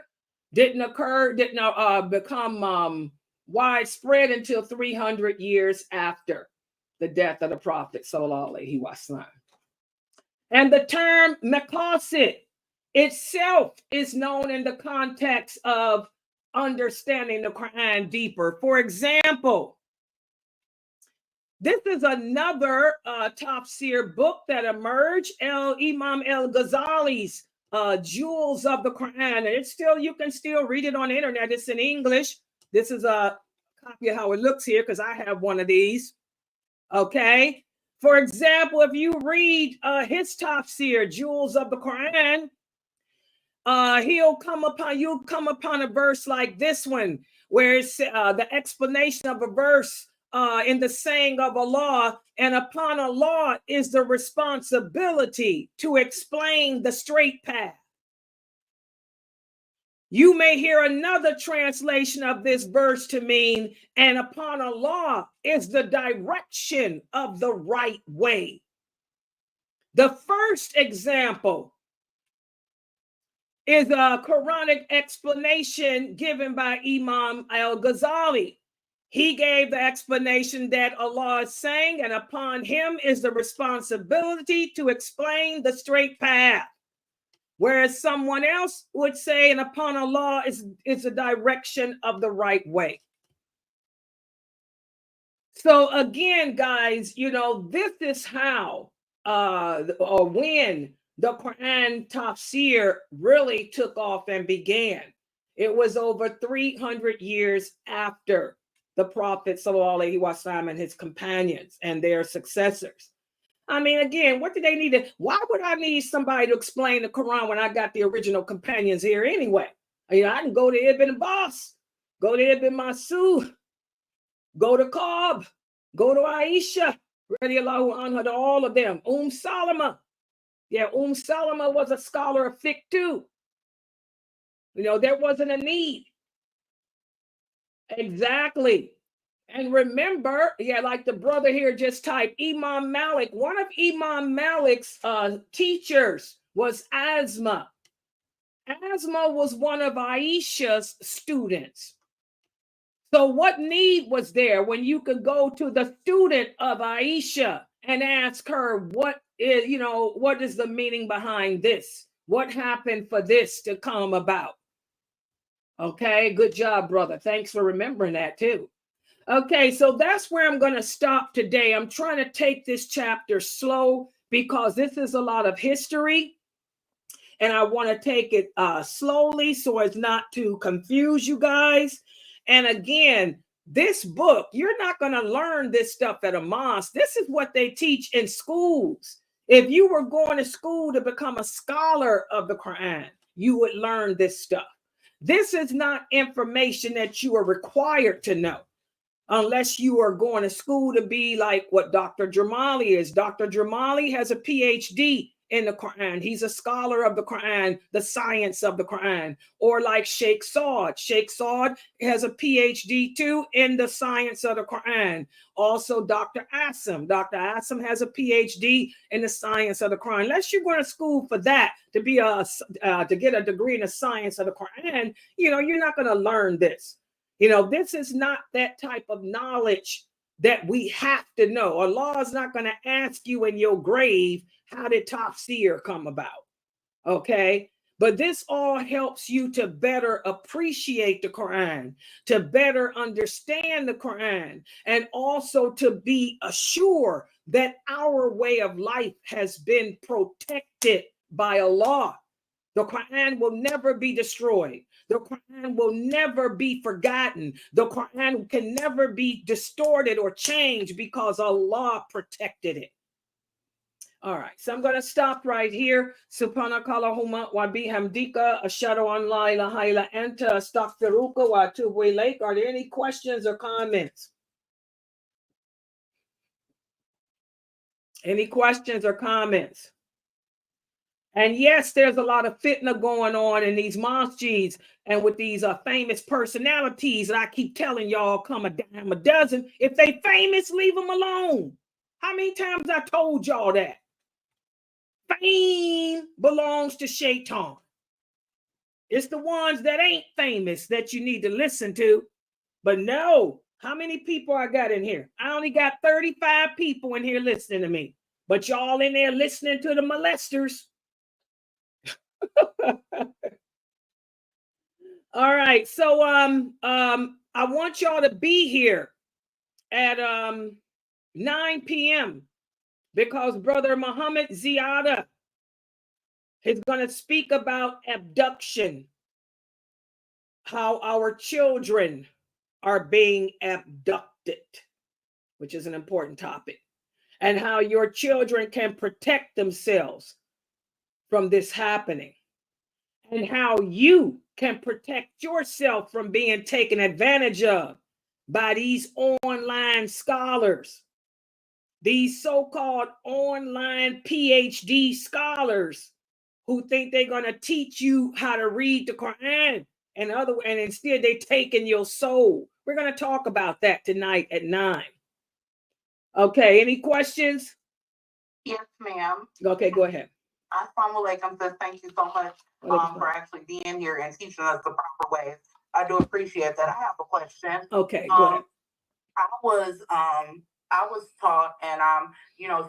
didn't become widespread until 300 years after the death of the Prophet sallallahu alaihi wasallam. And the term maqasid itself is known in the context of understanding the Quran deeper. For example, this is another tafsir book that emerged, Imam al-Ghazali's Jewels of the Quran. And you can still read it on the internet. It's in English. This is a copy of how it looks here, because I have one of these. Okay. For example, if you read his tafsir, Jewels of the Quran, you'll come upon a verse like this one, where it's the explanation of a verse in the saying of Allah, and upon Allah is the responsibility to explain the straight path. You may hear another translation of this verse to mean, and upon Allah is the direction of the right way. The first example is a Quranic explanation given by Imam al-Ghazali. He gave the explanation that Allah is saying, and upon him is the responsibility to explain the straight path. Whereas someone else would say, and upon Allah is the direction of the right way. So again, guys, this is how or when the Quran tafsir really took off and began. It was over 300 years after the Prophet sallallahu alaihi wasallam and his companions and their successors. I mean, again, what do they need to? Why would I need somebody to explain the Quran when I got the original companions here anyway? I can go to Ibn Abbas, go to Ibn Masud, go to Ka'b, go to Aisha, radiallahu anha, to all of them. Salama. Yeah, Salama was a scholar of fiqh too. There wasn't a need. Exactly. And remember, like the brother here just typed, Imam Malik. One of Imam Malik's teachers was Asma. Asma was one of Aisha's students. So what need was there when you could go to the student of Aisha and ask her, what is the meaning behind this? What happened for this to come about? Okay, good job, brother. Thanks for remembering that too. Okay, so that's where I'm going to stop today. I'm trying to take this chapter slow because this is a lot of history, and I want to take it slowly so as not to confuse you guys. And again, this book, you're not going to learn this stuff at a mosque. This is what they teach in schools. If you were going to school to become a scholar of the Quran, you would learn this stuff. This is not information that you are required to know unless you are going to school to be like what Dr. Jamali is. Dr. Jamali has a PhD in the Quran. He's a scholar of the Quran, the science of the Quran. Or like Sheikh Saud. Sheikh Saud has a PhD too in the science of the Quran. Also, Dr. Asim. Dr. Asim has a PhD in the science of the Quran. Unless you're going to school for that to be to get a degree in the science of the Quran, you're not going to learn this. This is not that type of knowledge that we have to know. Allah is not going to ask you in your grave, how did Tafsir come about? Okay. But this all helps you to better appreciate the Quran, to better understand the Quran, and also to be assured that our way of life has been protected by Allah. The Quran will never be destroyed. The Quran will never be forgotten. The Quran can never be distorted or changed because Allah protected it. All right, so I'm going to stop right here. Subhanakallahumma wa bihamdika ashhadu an la ilaha illa anta astaghfiruka wa atubu ilaik. Are there any questions or comments? Any questions or comments? And yes, there's a lot of fitna going on in these masjids and with these famous personalities that I keep telling y'all come a dime a dozen. If they famous, leave them alone. How many times I told y'all that? Fame belongs to Shaitan. It's the ones that ain't famous that you need to listen to. But no, how many people I got in here? I only got 35 people in here listening to me. But y'all in there listening to the molesters. All right, so I want y'all to be here at 9 p.m. because Brother Muhammad Ziyada is going to speak about abduction, how our children are being abducted, which is an important topic, and how your children can protect themselves from this happening, and how you can protect yourself from being taken advantage of by these online scholars, these so-called online PhD scholars who think they're going to teach you how to read the Quran and instead they're taking your soul. We're going to talk about that tonight at 9. Okay, any questions? Yes, ma'am. Okay, go ahead. Assalamu alaikum. Thank you so much for actually being here and teaching us the proper ways. I do appreciate that. I have a question. Okay, go ahead. I was taught, and I'm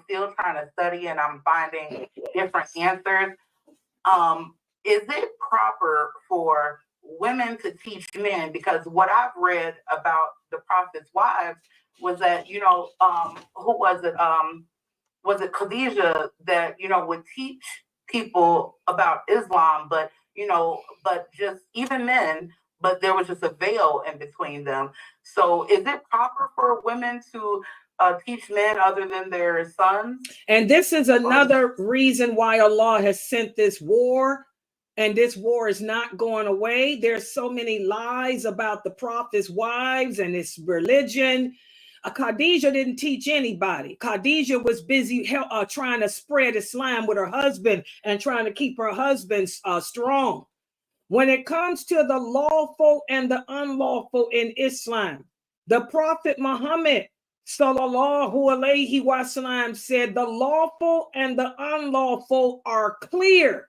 still trying to study, and I'm finding different answers. Is it proper for women to teach men? Because what I've read about the Prophet's wives was that who was it? Was it Khadijah that would teach people about Islam, but just even men, but there was just a veil in between them. So is it proper for women to teach men other than their sons? And this is another reason why Allah has sent this war, and this war is not going away. There's so many lies about the Prophet's wives and his religion. Khadijah didn't teach anybody. Khadijah was busy trying to spread Islam with her husband and trying to keep her husband strong. When it comes to the lawful and the unlawful in Islam, the Prophet Muhammad sallallahu alaihi wasallam said the lawful and the unlawful are clear.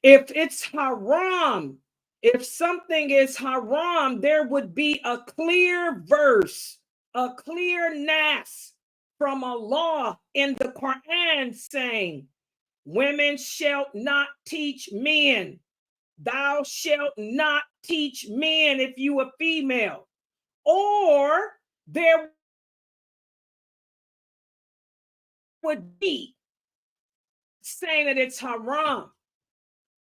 If it's haram, if something is haram, there would be a clear verse, a clear nas from Allah in the Quran saying, women shall not teach men. Thou shalt not teach men if you are female. Or there would be saying that it's haram.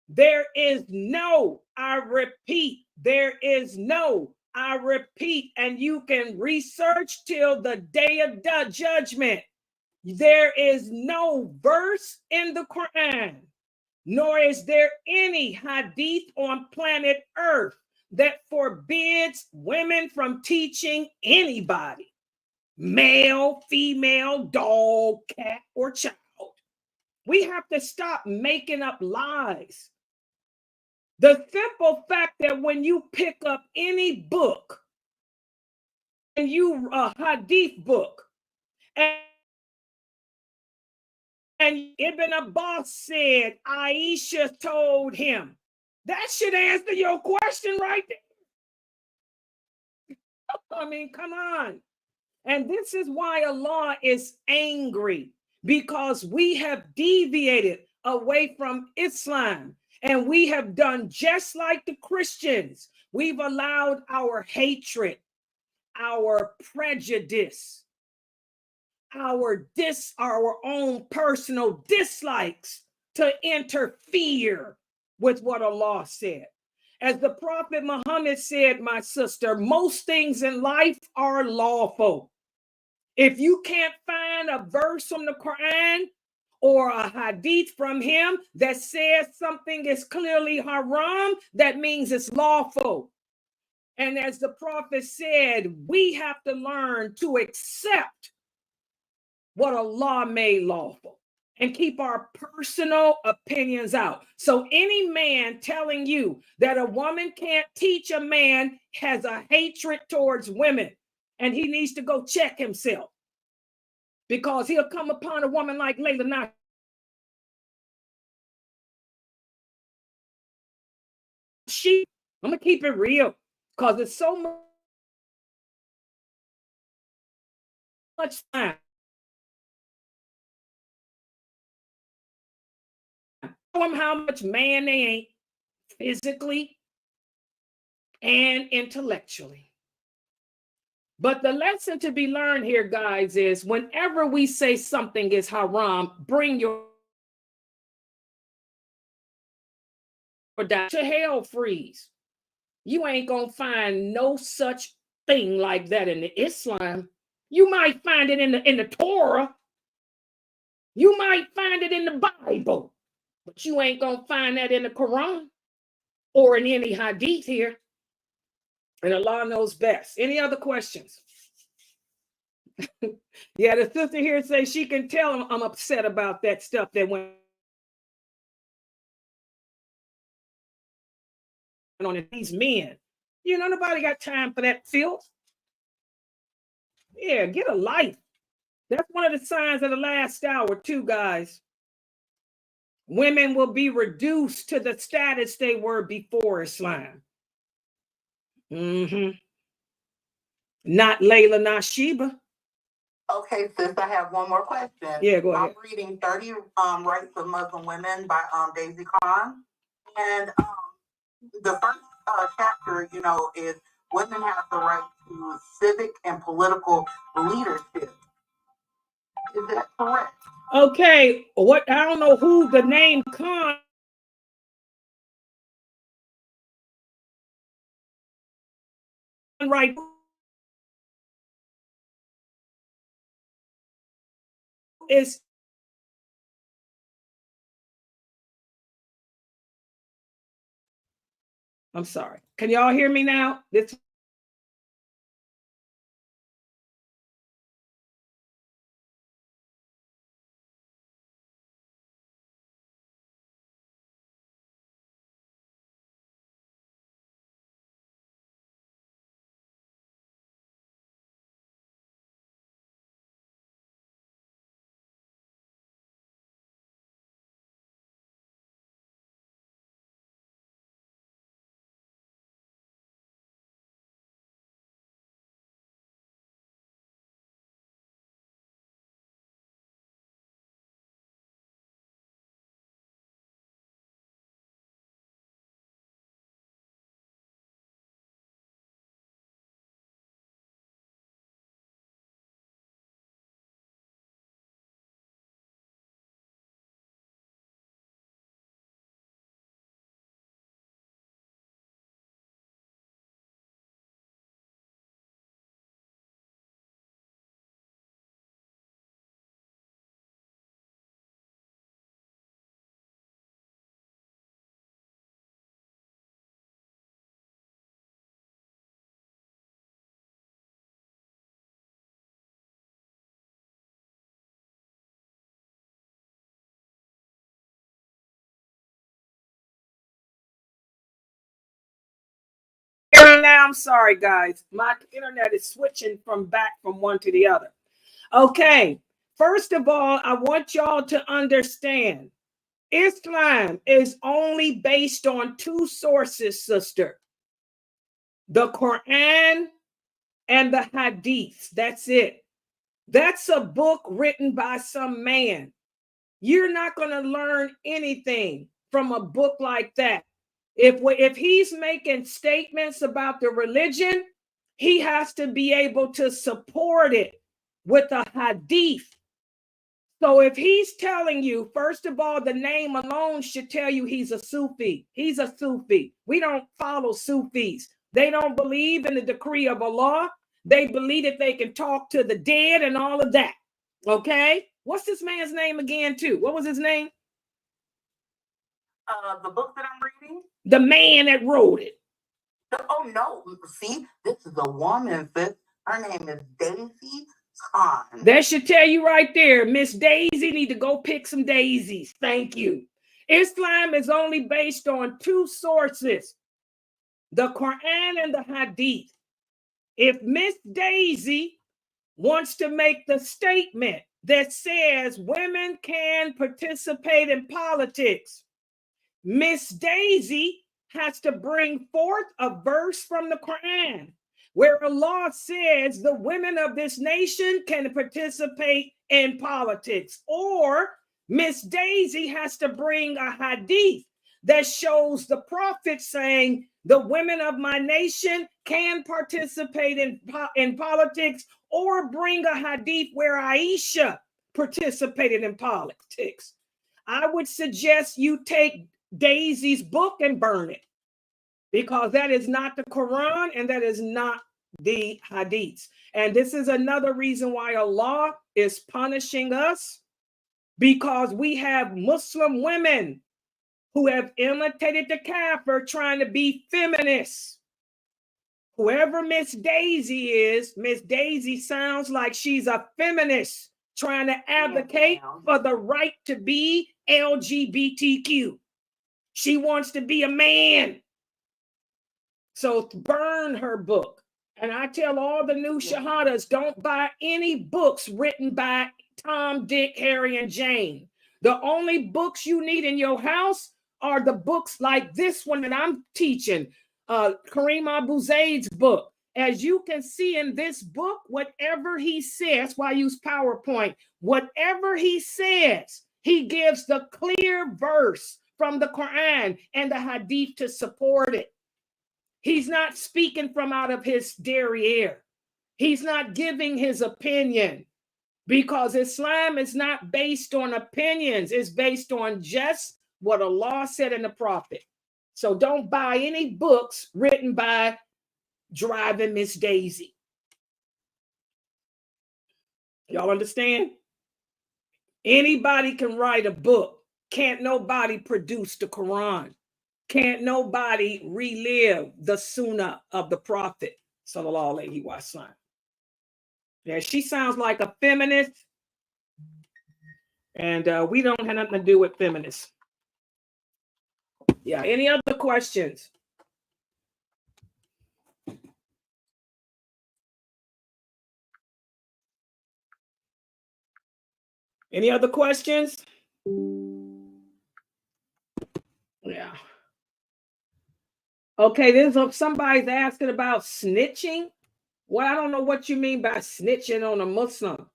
There is no, I repeat, there is no, I repeat, and you can research till the day of judgment. There is no verse in the Quran, nor is there any hadith on planet Earth that forbids women from teaching anybody, male, female, dog, cat, or child. We have to stop making up lies. The simple fact that when you pick up any book, and you a hadith book, and Ibn Abbas said Aisha told him, that should answer your question right there. I mean, come on. And this is why Allah is angry, because we have deviated away from Islam, and we have done just like the Christians. We've allowed our hatred, our prejudice, our own personal dislikes to interfere with what Allah said. As the Prophet Muhammad said, my sister, most things in life are lawful. If you can't find a verse from the Quran or a hadith from him that says something is clearly haram, that means it's lawful. And as the Prophet said, we have to learn to accept what Allah made lawful and keep our personal opinions out. So any man telling you that a woman can't teach a man has a hatred towards women, and he needs to go check himself, because he'll come upon a woman like Layla Nasheed. I'm gonna keep it real, because it's so much time. Show them how much man they ain't, physically and intellectually. But the lesson to be learned here, guys, is whenever we say something is haram, bring your down to hell freeze. You ain't gonna find no such thing like that in the Islam. You might find it in the Torah. You might find it in the Bible, but you ain't gonna find that in the Quran or in any hadith here. And Allah knows best. Any other questions? Yeah, the sister here says she can tell I'm upset about that stuff that went on these men. You know, nobody got time for that filth. Yeah, get a life. That's one of the signs of the last hour, too, guys. Women will be reduced to the status they were before Islam. Not Layla, not Sheba. Okay, sis, I have one more question. Yeah, go ahead. I'm reading 30 Rights of Muslim Women by Daisy Khan. And the first chapter, is women have the right to civic and political leadership. Is that correct? Okay, what I don't know who the name Khan right is. I'm sorry. Can y'all hear me now? This now? I'm sorry, guys. My internet is switching from one to the other. Okay. First of all, I want y'all to understand Islam is only based on two sources, sister. The Quran and the Hadith. That's it. That's a book written by some man. You're not going to learn anything from a book like that. If he's making statements about the religion, he has to be able to support it with a hadith. So if he's telling you, first of all, the name alone should tell you he's a Sufi. He's a Sufi. We don't follow Sufis. They don't believe in the decree of Allah. They believe that they can talk to the dead and all of that. Okay? What's this man's name again, too? What was his name? The book that I'm reading? The man that wrote it. Oh, no. See, this is a woman, sis. Her name is Daisy Khan. That should tell you right there. Miss Daisy need to go pick some daisies. Thank you. Islam is only based on two sources, the Quran and the Hadith. If Miss Daisy wants to make the statement that says women can participate in politics, Miss Daisy has to bring forth a verse from the Quran where Allah says the women of this nation can participate in politics. Or Miss Daisy has to bring a hadith that shows the prophet saying the women of my nation can participate in politics, or bring a hadith where Aisha participated in politics. I would suggest you take Daisy's book and burn it, because that is not the Quran and that is not the hadiths. And this is another reason why Allah is punishing us, because we have Muslim women who have imitated the kafir trying to be feminists. Whoever Miss Daisy is, Miss Daisy sounds like she's a feminist trying to advocate for the right to be LGBTQ. She wants to be a man. So burn her book. And I tell all the new shahadas, don't buy any books written by Tom, Dick, Harry, and Jane. The only books you need in your house are the books like this one that I'm teaching, Kareem Abu Zaid's book. As you can see in this book, whatever he says, that's why I use PowerPoint, whatever he says, he gives the clear verse from the Quran and the Hadith to support it. He's not speaking from out of his derriere. He's not giving his opinion, because Islam is not based on opinions. It's based on just what Allah said in the Prophet. So don't buy any books written by Driving Miss Daisy. Y'all understand? Anybody can write a book. Can't nobody produce the Quran. Can't nobody relive the Sunnah of the Prophet, sallallahu alaihi wasallam. Yeah, she sounds like a feminist, and we don't have nothing to do with feminists. Yeah, any other questions? Any other questions? Yeah. Okay, there's somebody's asking about snitching. Well, I don't know what you mean by snitching on a Muslim.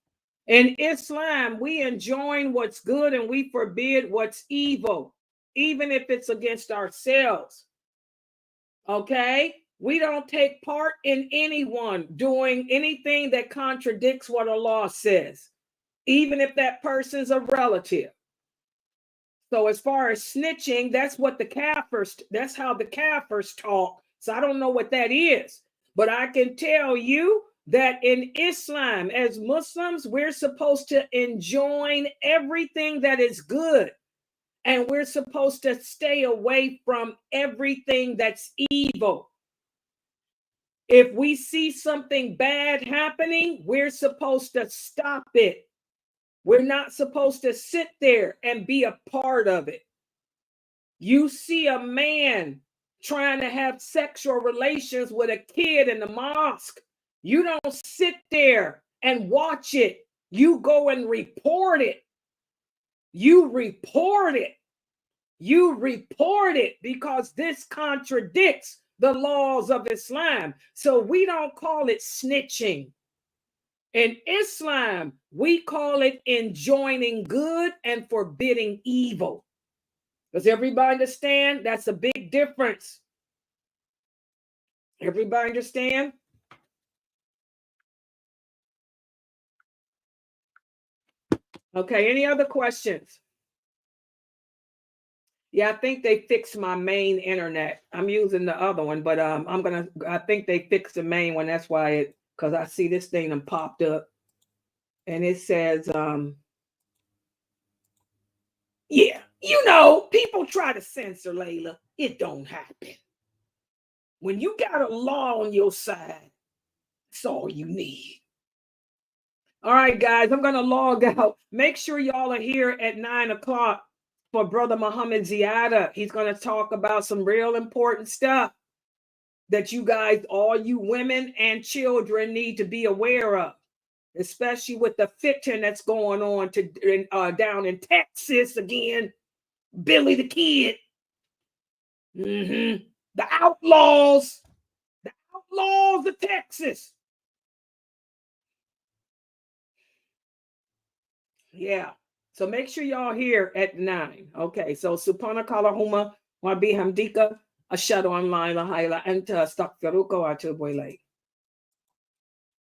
In Islam, we enjoin what's good and we forbid what's evil, even if it's against ourselves. Okay? We don't take part in anyone doing anything that contradicts what Allah says, even if that person's a relative. So as far as snitching, that's how the Kafirs talk. So I don't know what that is. But I can tell you that in Islam, as Muslims, we're supposed to enjoin everything that is good. And we're supposed to stay away from everything that's evil. If we see something bad happening, we're supposed to stop it. We're not supposed to sit there and be a part of it. You see a man trying to have sexual relations with a kid in the mosque. You don't sit there and watch it. You go and report it. You report it. You report it, because this contradicts the laws of Islam. So we don't call it snitching. In Islam, we call it enjoining good and forbidding evil. Does everybody understand? That's a big difference. Everybody understand? Okay, any other questions? Yeah, I think they fixed my main internet. I'm using the other one, but I think they fixed the main one. That's why because I see this thing that popped up and it says, yeah, people try to censor, Layla. It don't happen. When you got a law on your side, that's all you need. All right, guys, I'm going to log out. Make sure y'all are here at 9 o'clock for Brother Muhammad Ziada. He's going to talk about some real important stuff that you guys, all you women and children, need to be aware of, especially with the fiction that's going on down in Texas again. Billy the Kid. The outlaws of Texas. Yeah. So make sure y'all here at 9. Okay. So subhanakallahumma wa bihamdika ashhadu an la ilaha illa anta astaghfiruka wa atubu ilayk.